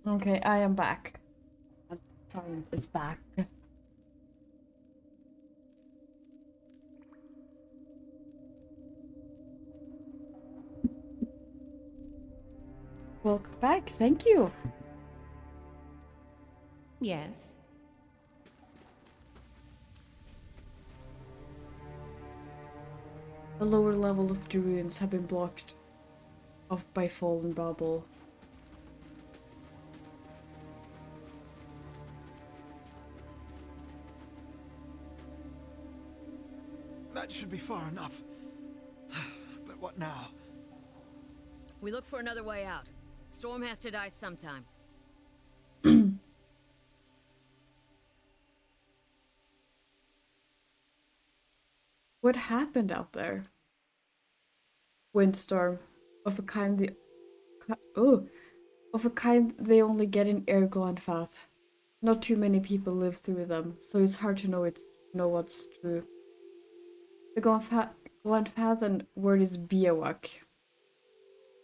A: Okay, I am back. It's back. Welcome back, thank you.
C: Yes.
A: The lower level of the ruins have been blocked off by fallen rubble.
F: That should be far enough. But what now?
E: We look for another way out. Storm has to die sometime.
A: What happened out there? Windstorm, of a kind they only get in Air Glenfath. Not too many people live through them, so it's hard to know what's true. The Glenfathan word is Biawak.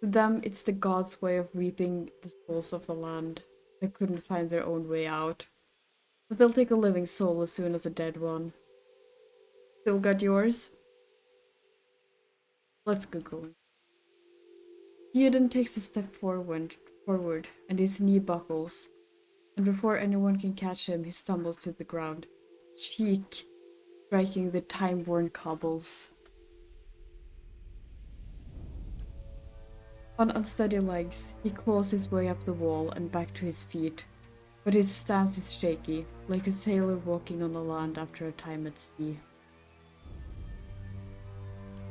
A: To them, it's the gods' way of reaping the souls of the land that couldn't find their own way out. But they'll take a living soul as soon as a dead one. Still got yours? Let's go going. Theoden takes a step forward, and his knee buckles, and before anyone can catch him, he stumbles to the ground, cheek striking the time-worn cobbles. On unsteady legs, he claws his way up the wall and back to his feet, but his stance is shaky, like a sailor walking on the land after a time at sea.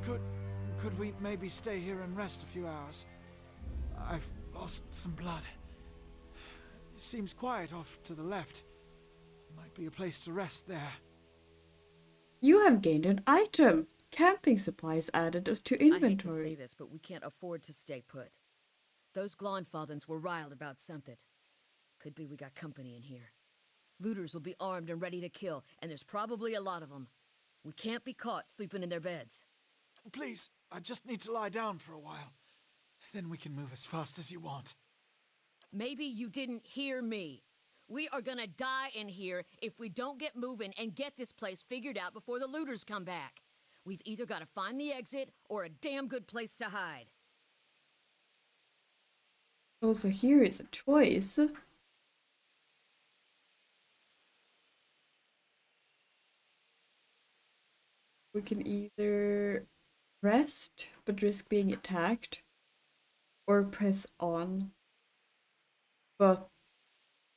F: Could we maybe stay here and rest a few hours? I've lost some blood. It seems quiet off to the left. Might be a place to rest there.
A: You have gained an item! Camping supplies added to
E: I hate to say
A: inventory.
E: this, but we can't afford to stay put. Those Glonfathens were riled about something. Could be we got company in here. Looters will be armed and ready to kill, and there's probably a lot of them. We can't be caught sleeping in their beds.
F: Please, I just need to lie down for a while. Then we can move as fast as you want.
E: Maybe you didn't hear me. We are gonna die in here if we don't get moving and get this place figured out before the looters come back. We've either gotta find the exit or a damn good place to hide.
A: Also, here is a choice. We can either rest, but risk being attacked, or press on, but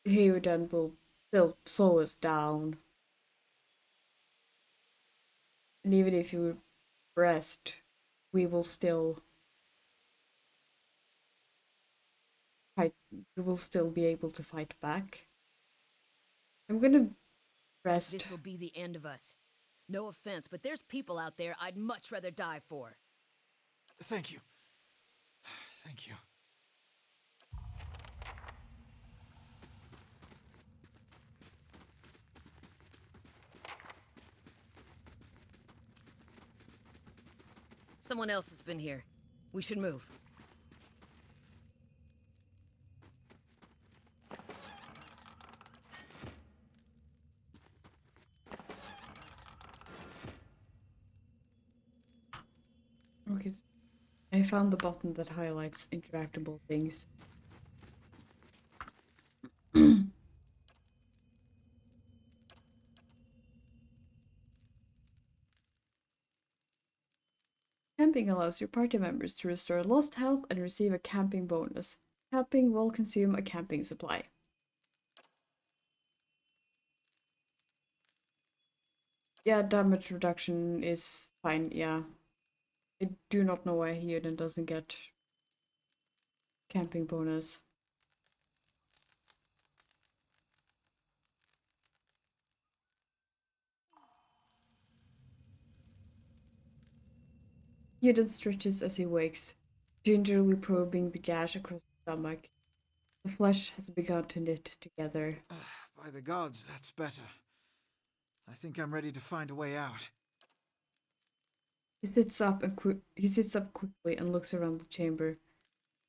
A: Heodan will still slow us down. And even if you rest, we will still fight. We will still be able to fight back. I'm gonna rest.
E: This will be the end of us. No offense, but there's people out there I'd much rather die for.
F: Thank you. Thank you.
E: Someone else has been here. We should move.
A: Okay, I found the button that highlights interactable things. Camping allows your party members to restore lost health and receive a camping bonus. Camping will consume a camping supply. Yeah, damage reduction is fine, yeah. I do not know why Heodan doesn't get camping bonus. Heodan stretches as he wakes, gingerly probing the gash across the stomach. The flesh has begun to knit together.
F: By the gods, that's better. I think I'm ready to find a way out.
A: He sits up quickly and looks around the chamber.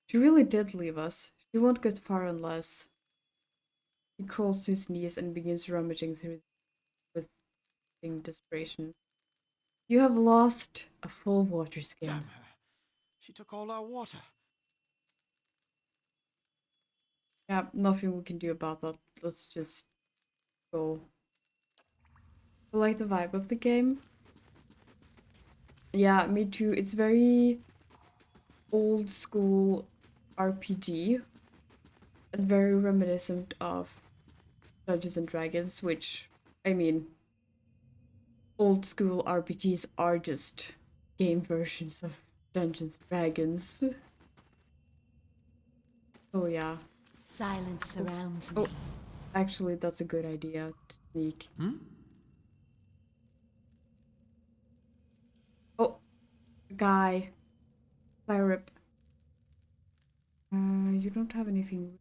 A: She really did leave us. She won't get far unless. He crawls to his knees and begins rummaging through with desperation. You have lost a full water skin.
F: Damn her. She took all our water.
A: Yeah, nothing we can do about that. Let's just go. I like the vibe of the game. Yeah, me too. It's very old school RPG and very reminiscent of Dungeons and Dragons, which, I mean, old school RPGs are just game versions of Dungeons and Dragons. Oh yeah.
C: Silence surrounds me.
A: Oh, actually, that's a good idea to sneak. Oh, guy. Cyrip. You don't have anything.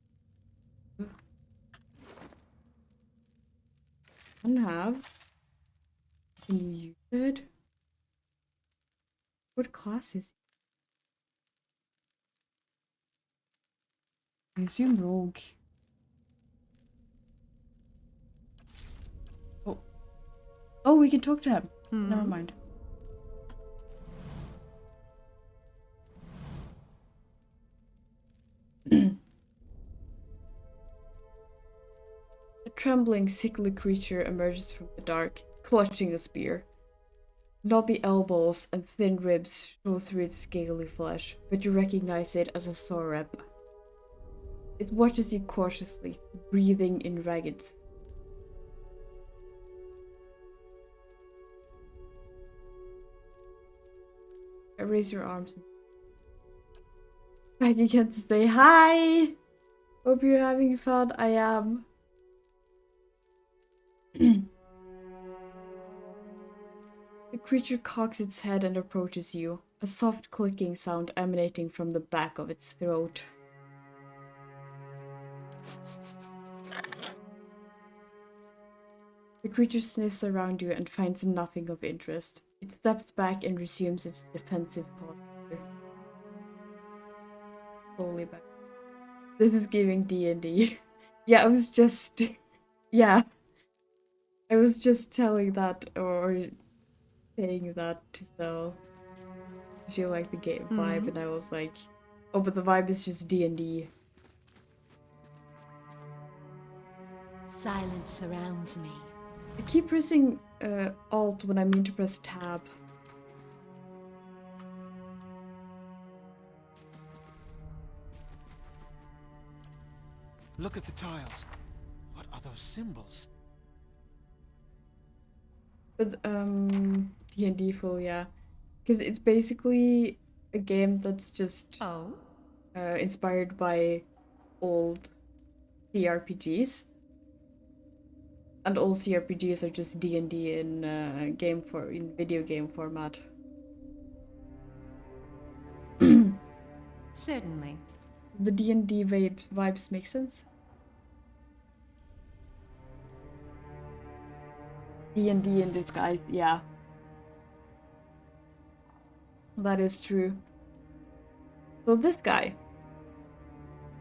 A: Can have. Can you use it? What class is he? I assume rogue. Oh. Oh, we can talk to him. Never mind. A trembling, sickly creature emerges from the dark, clutching a spear. Knobby elbows and thin ribs show through its scaly flesh, but you recognize it as a Sorep. It watches you cautiously, breathing in ragged. I raise your arms back again to say hi! Hope you're having fun. I am. The creature cocks its head and approaches you, a soft clicking sound emanating from the back of its throat. The creature sniffs around you and finds nothing of interest. It steps back and resumes its defensive posture. Slowly back. This is giving D&D. Yeah, I was just... Yeah. I was just telling that, or saying that to Sel. She liked the game vibe, and I was like, oh, but the vibe is just D&D.
C: Silence surrounds me.
A: I keep pressing Alt when I mean to press Tab.
F: Look at the tiles. What are those symbols?
A: But D&D full, yeah, because it's basically a game that's just inspired by old CRPGs, and all CRPGs are just D&D in in video game format.
C: Certainly.
A: The D&D vibes make sense. D&D in disguise, yeah. That is true. So this guy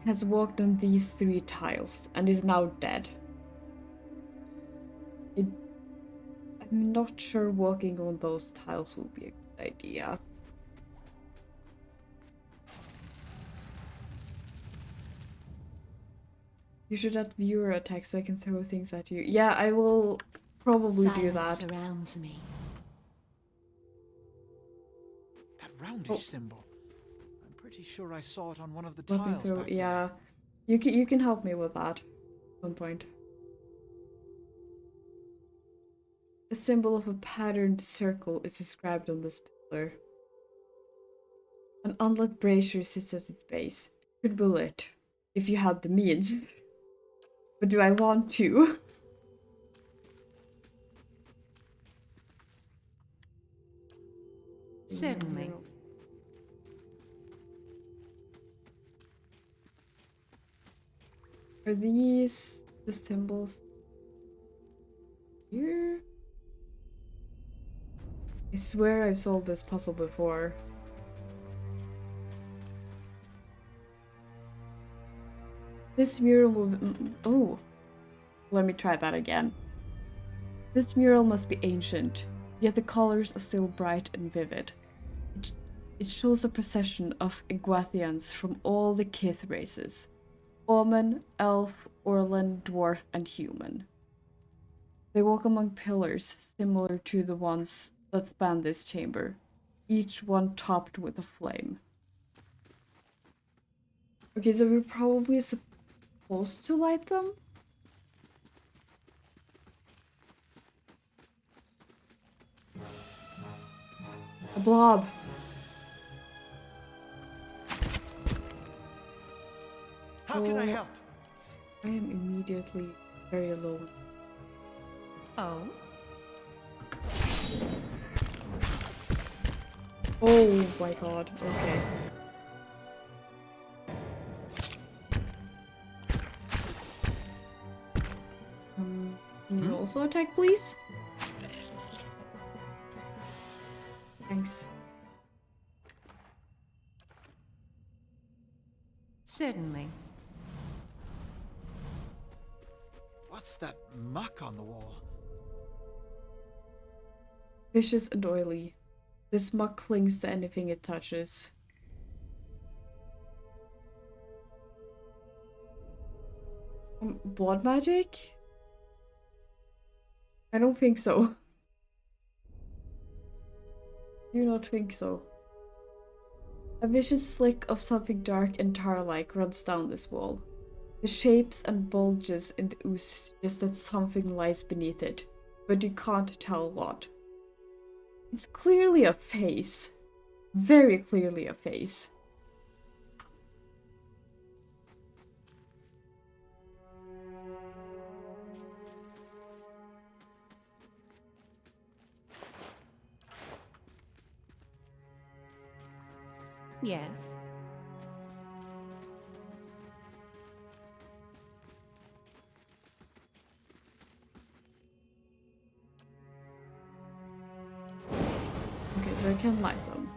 A: has walked on these 3 tiles and is now dead. I'm not sure walking on those tiles would be a good idea. You should add viewer attack so I can throw things at you. Yeah, I will probably do that.
C: Surrounds me.
F: That roundish symbol. I'm pretty sure I saw it on one of the tiles back there.
A: Yeah, you can help me with that at some point. A symbol of a patterned circle is described on this pillar. An unlit brazier sits at its base. It could be lit, if you had the means. But do I want to?
C: Certainly.
A: Are these the symbols here? I swear I've solved this puzzle before. This mural will... Oh. Let me try that again. This mural must be ancient, yet the colors are still bright and vivid. It shows a procession of Iguathians from all the Kith races. Omen, Elf, Orlan, Dwarf, and Human. They walk among pillars similar to the ones that span this chamber, each one topped with a flame. Okay, so we're probably supposed to light them? A blob!
F: How can I help?
A: I am immediately very alone.
C: Oh?
A: Oh my god, okay. Can you also attack, please? Thanks.
C: Certainly.
F: What's that muck on the wall?
A: Vicious and oily. This muck clings to anything it touches. Blood magic? I don't think so. Do not think so. A vicious slick of something dark and tar-like runs down this wall. The shapes and bulges in the ooze suggest that something lies beneath it, but you can't tell what. It's clearly a face. Very clearly a face.
C: Yes.
A: Okay, so I can light them.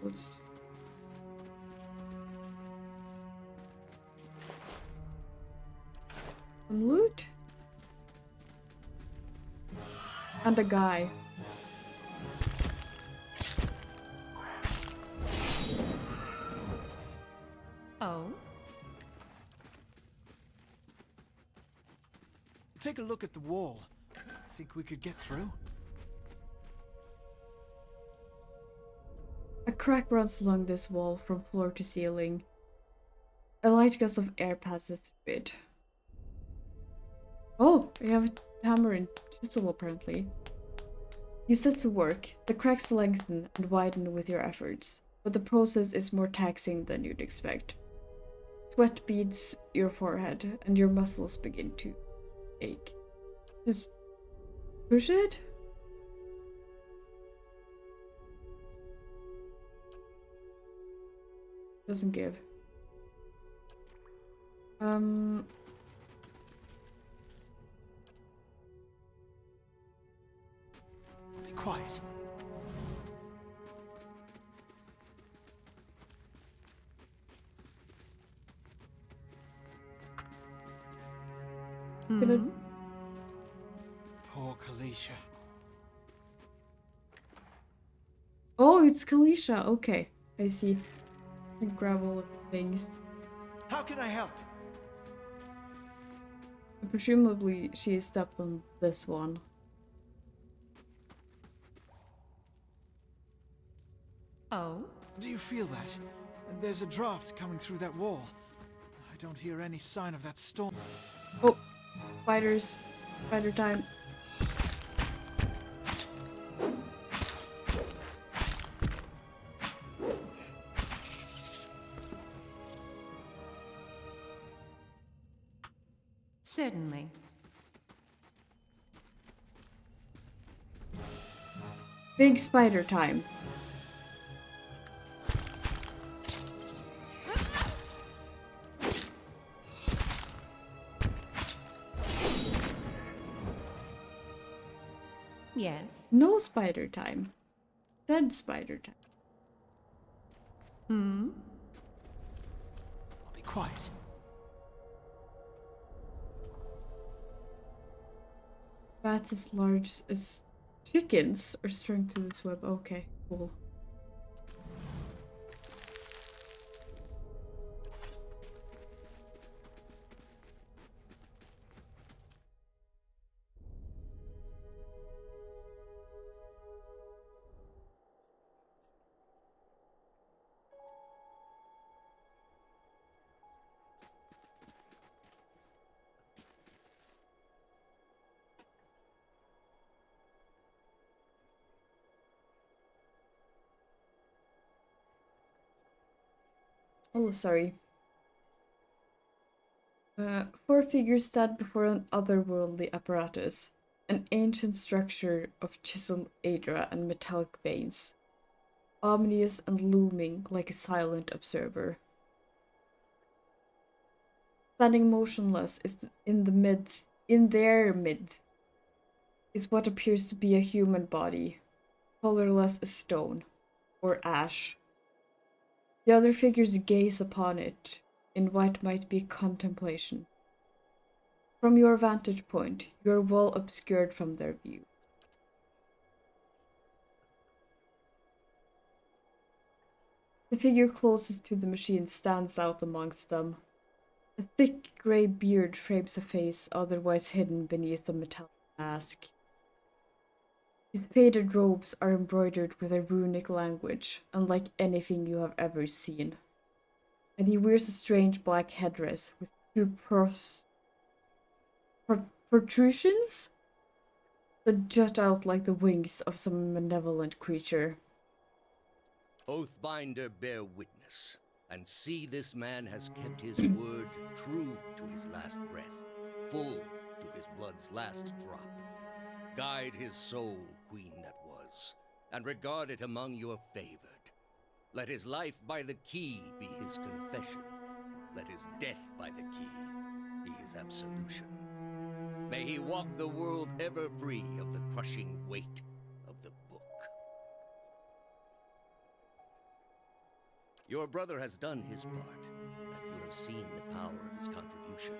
A: What's... Some loot? And a guy.
C: Oh?
F: Take a look at the wall. Think we could get through?
A: A crack runs along this wall from floor to ceiling. A light gust of air passes through it. Oh, we have a hammer and chisel apparently. You set to work. The cracks lengthen and widen with your efforts, but the process is more taxing than you'd expect. Sweat beads your forehead and your muscles begin to ache. Just push it? Doesn't give.
F: Be quiet.
A: Gonna...
F: Poor Kalisha.
A: Oh, it's Kalisha. Okay, I see. I grab all of the things.
F: How can I help?
A: Presumably, she stepped on this one.
C: Oh?
F: Do you feel that? There's a draft coming through that wall. I don't hear any sign of that storm.
A: Oh, spiders. Spider time.
C: Certainly.
A: Big spider time.
C: Yes.
A: No spider time. Dead spider time.
F: Be quiet.
A: Bats as large as chickens are strung to this web. Okay, cool. Oh, sorry. Four figures stand before an otherworldly apparatus, an ancient structure of chiseled adra and metallic veins, ominous and looming like a silent observer. Standing motionless is in their midst, is what appears to be a human body, colorless as stone or ash. The other figures gaze upon it, in what might be contemplation. From your vantage point, you are well obscured from their view. The figure closest to the machine stands out amongst them. A thick grey beard frames a face otherwise hidden beneath a metallic mask. His faded robes are embroidered with a runic language, unlike anything you have ever seen. And he wears a strange black headdress with two protrusions that jut out like the wings of some malevolent creature.
G: Oathbinder, bear witness, and see this man has kept his word true to his last breath, full to his blood's last drop. Guide his soul, queen that was, and regard it among your favored. Let his life by the key be his confession. Let his death by the key be his absolution. May he walk the world ever free of the crushing weight of the book. Your brother has done his part, and you have seen the power of his contribution.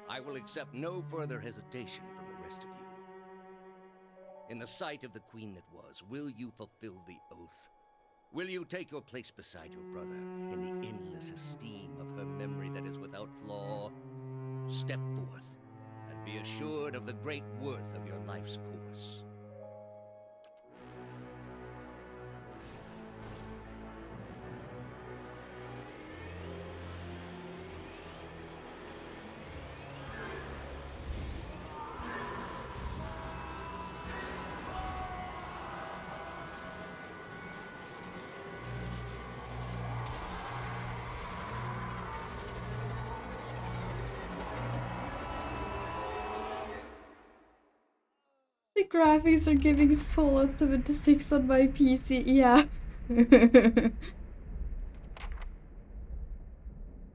G: I will accept no further hesitation from the rest of you. In the sight of the queen that was, will you fulfill the oath? Will you take your place beside your brother in the endless esteem of her memory that is without flaw? Step forth, and be assured of the great worth of your life's course.
A: The graphics are giving Fallout 76 on my PC, yeah.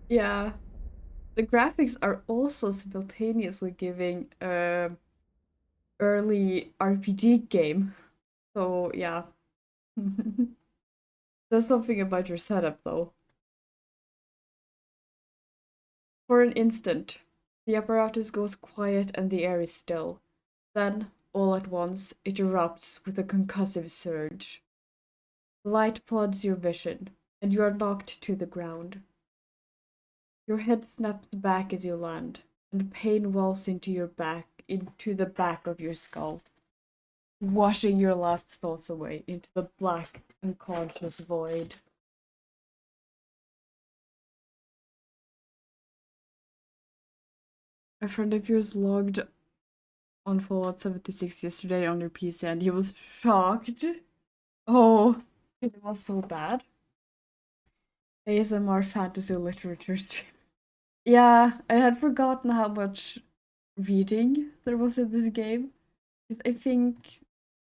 A: Yeah. The graphics are also simultaneously giving early RPG game. So yeah. There's something about your setup though. For an instant, the apparatus goes quiet and the air is still. Then, all at once, it erupts with a concussive surge. Light floods your vision, and you are knocked to the ground. Your head snaps back as you land, and pain wells into the back of your skull, washing your last thoughts away into the black, unconscious void. A friend of yours logged on Fallout 76 yesterday on your PC and he was shocked. Oh, because it was so bad. ASMR fantasy literature stream. Yeah, I had forgotten how much reading there was in this game. Because I think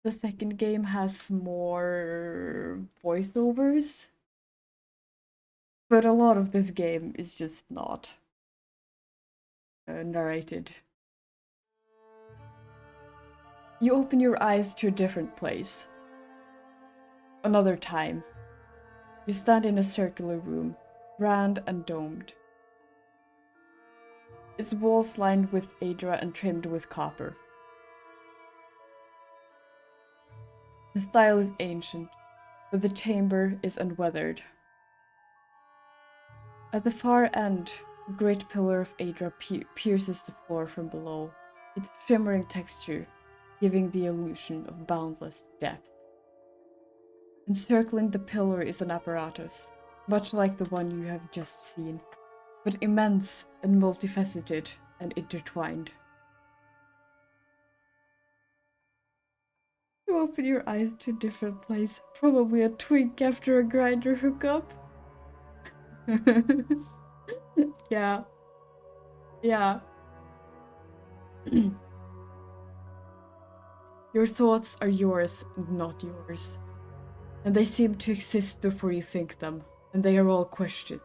A: the second game has more voiceovers. But a lot of this game is just not narrated. You open your eyes to a different place. Another time. You stand in a circular room, grand and domed. Its walls lined with Aedra and trimmed with copper. The style is ancient, but the chamber is unweathered. At the far end, a great pillar of Aedra pierces the floor from below, its shimmering texture giving the illusion of boundless depth. Encircling the pillar is an apparatus, much like the one you have just seen, but immense and multifaceted and intertwined. You open your eyes to a different place, probably a twink after a grinder hookup. Yeah. Yeah. Your thoughts are yours and not yours. And they seem to exist before you think them. And they are all questions.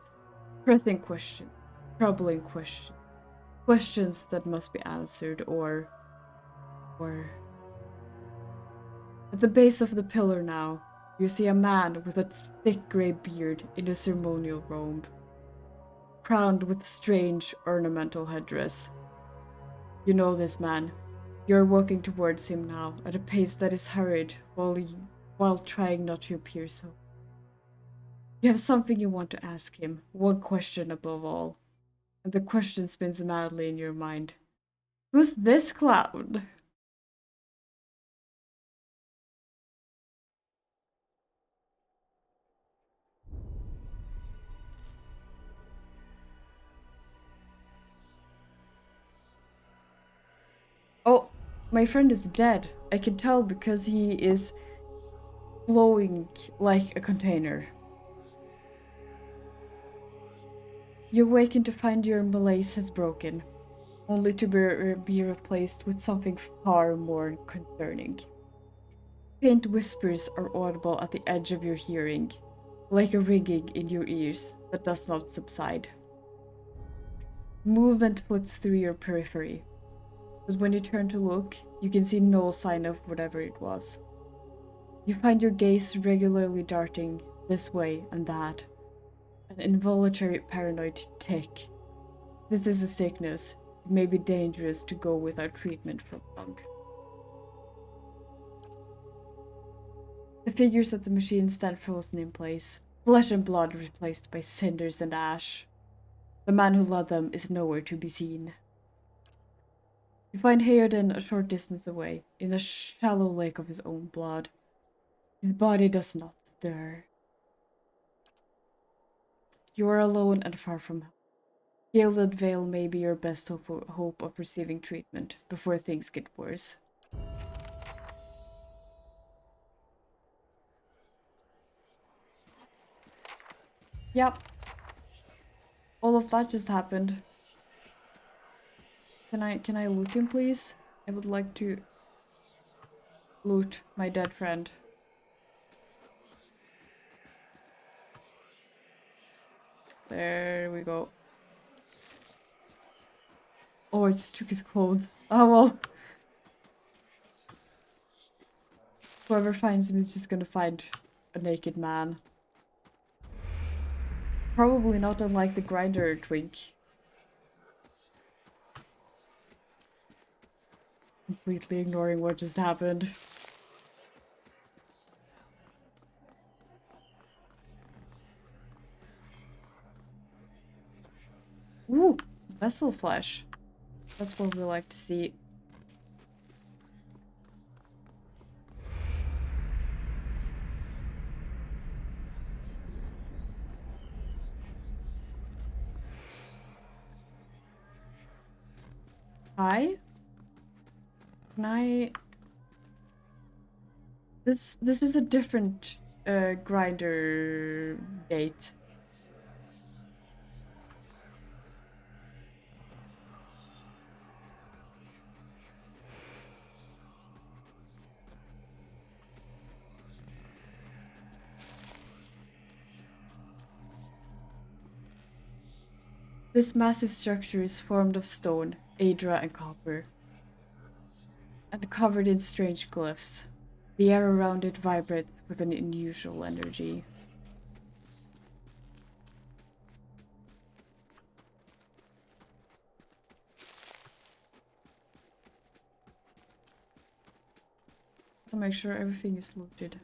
A: Pressing questions. Troubling questions. Questions that must be answered or... At the base of the pillar now, you see a man with a thick grey beard in a ceremonial robe. crowned with strange ornamental headdress. You know this man. You're walking towards him now at a pace that is hurried while trying not to appear so. You have something you want to ask him, one question above all. And the question spins madly in your mind. Who's this clown? Oh, my friend is dead. I can tell because he is flowing like a container. You awaken to find your malaise has broken, only to be replaced with something far more concerning. Faint whispers are audible at the edge of your hearing, like a ringing in your ears that does not subside. Movement flits through your periphery, but when you turn to look, you can see no sign of whatever it was. You find your gaze regularly darting this way and that, an involuntary paranoid tick. This is a sickness. It may be dangerous to go without treatment for long. The figures at the machine stand frozen in place, flesh and blood replaced by cinders and ash. The man who led them is nowhere to be seen. You find Heoden a short distance away, in a shallow lake of his own blood. His body does not stir. You are alone and far from home. Gilded Vale may be your best hope of receiving treatment before things get worse. Yep. All of that just happened. Can I loot him, please? I would like to loot my dead friend. There we go. Oh, I just took his clothes. Oh well. Whoever finds him is just gonna find a naked man. Probably not unlike the grinder twink. Completely ignoring what just happened. Ooh, vessel flesh. That's what we like to see. Hi? Can I... This is a different grinder gate. This massive structure is formed of stone, adra, and copper, and covered in strange glyphs. The air around it vibrates with an unusual energy. To make sure everything is looted.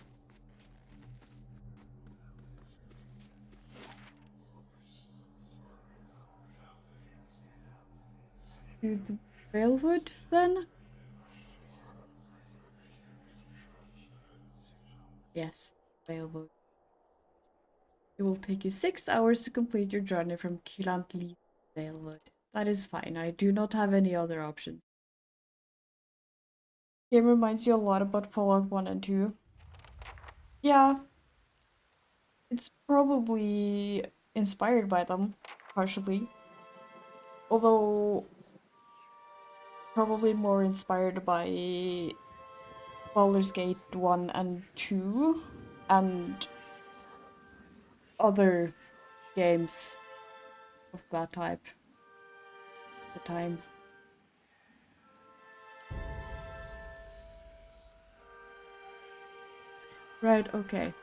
A: To the Valewood, then? Yes, Valewood. It will take you 6 hours to complete your journey from Kilantli to Valewood. That is fine, I do not have any other options. Game reminds you a lot about Fallout 1 and 2. Yeah. It's probably inspired by them, partially. Although, probably more inspired by Baldur's Gate 1 and 2, and other games of that type at the time. Right, okay.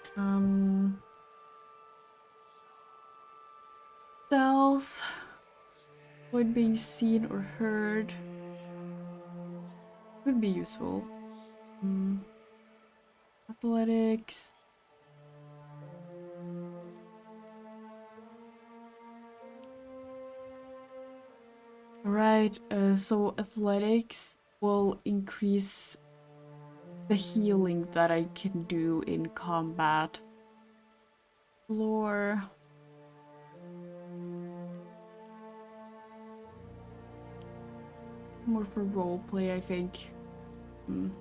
A: Stealth. Avoid being seen or heard. Could be useful. Athletics. Alright, so athletics will increase the healing that I can do in combat. Lore. More for roleplay, I think. And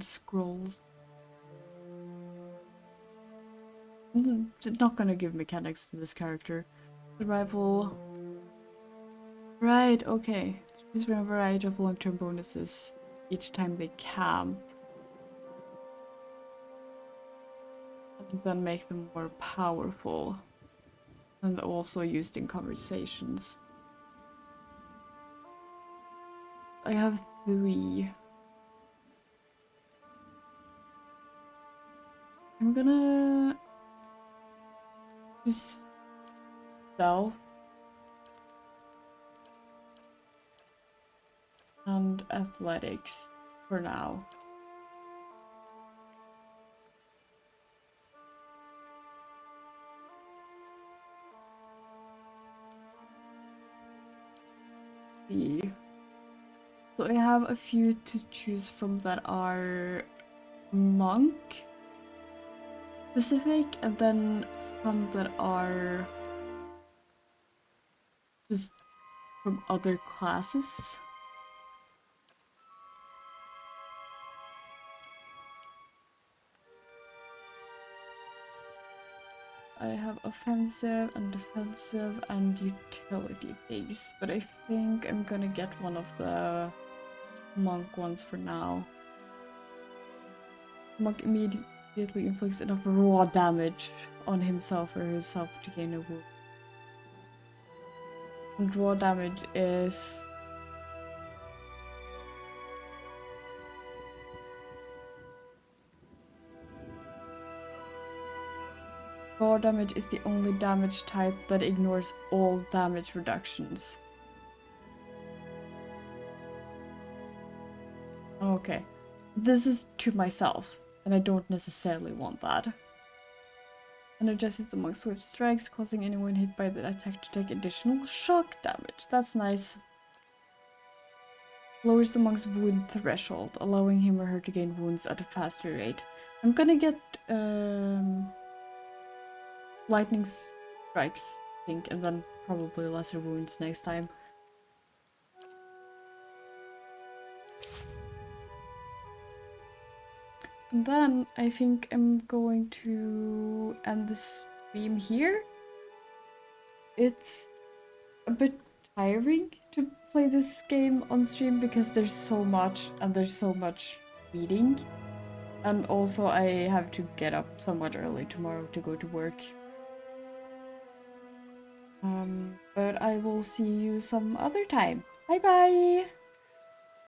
A: scrolls. Not gonna give mechanics to this character. Survival. Right, okay. Choose from a variety of long-term bonuses each time they camp. And then make them more powerful. And also used in conversations. I have 3. I'm gonna use stealth and athletics for now. So I have a few to choose from that are monk specific, and then some that are just from other classes. I have offensive and defensive and utility things, but I think I'm gonna get one of the monk ones for now. Monk immediately inflicts enough raw damage on himself or herself to gain a wound. And raw damage is raw damage is the only damage type that ignores all damage reductions. Okay. This is to myself, and I don't necessarily want that. Energizes the monk's swift strikes, causing anyone hit by the attack to take additional shock damage. That's nice. Lowers the monk's wound threshold, allowing him or her to gain wounds at a faster rate. I'm gonna get lightning strikes, I think, and then probably lesser wounds next time. And then I think I'm going to end the stream here. It's a bit tiring to play this game on stream because there's so much and there's so much reading. And also I have to get up somewhat early tomorrow to go to work. But I will see you some other time. Bye bye!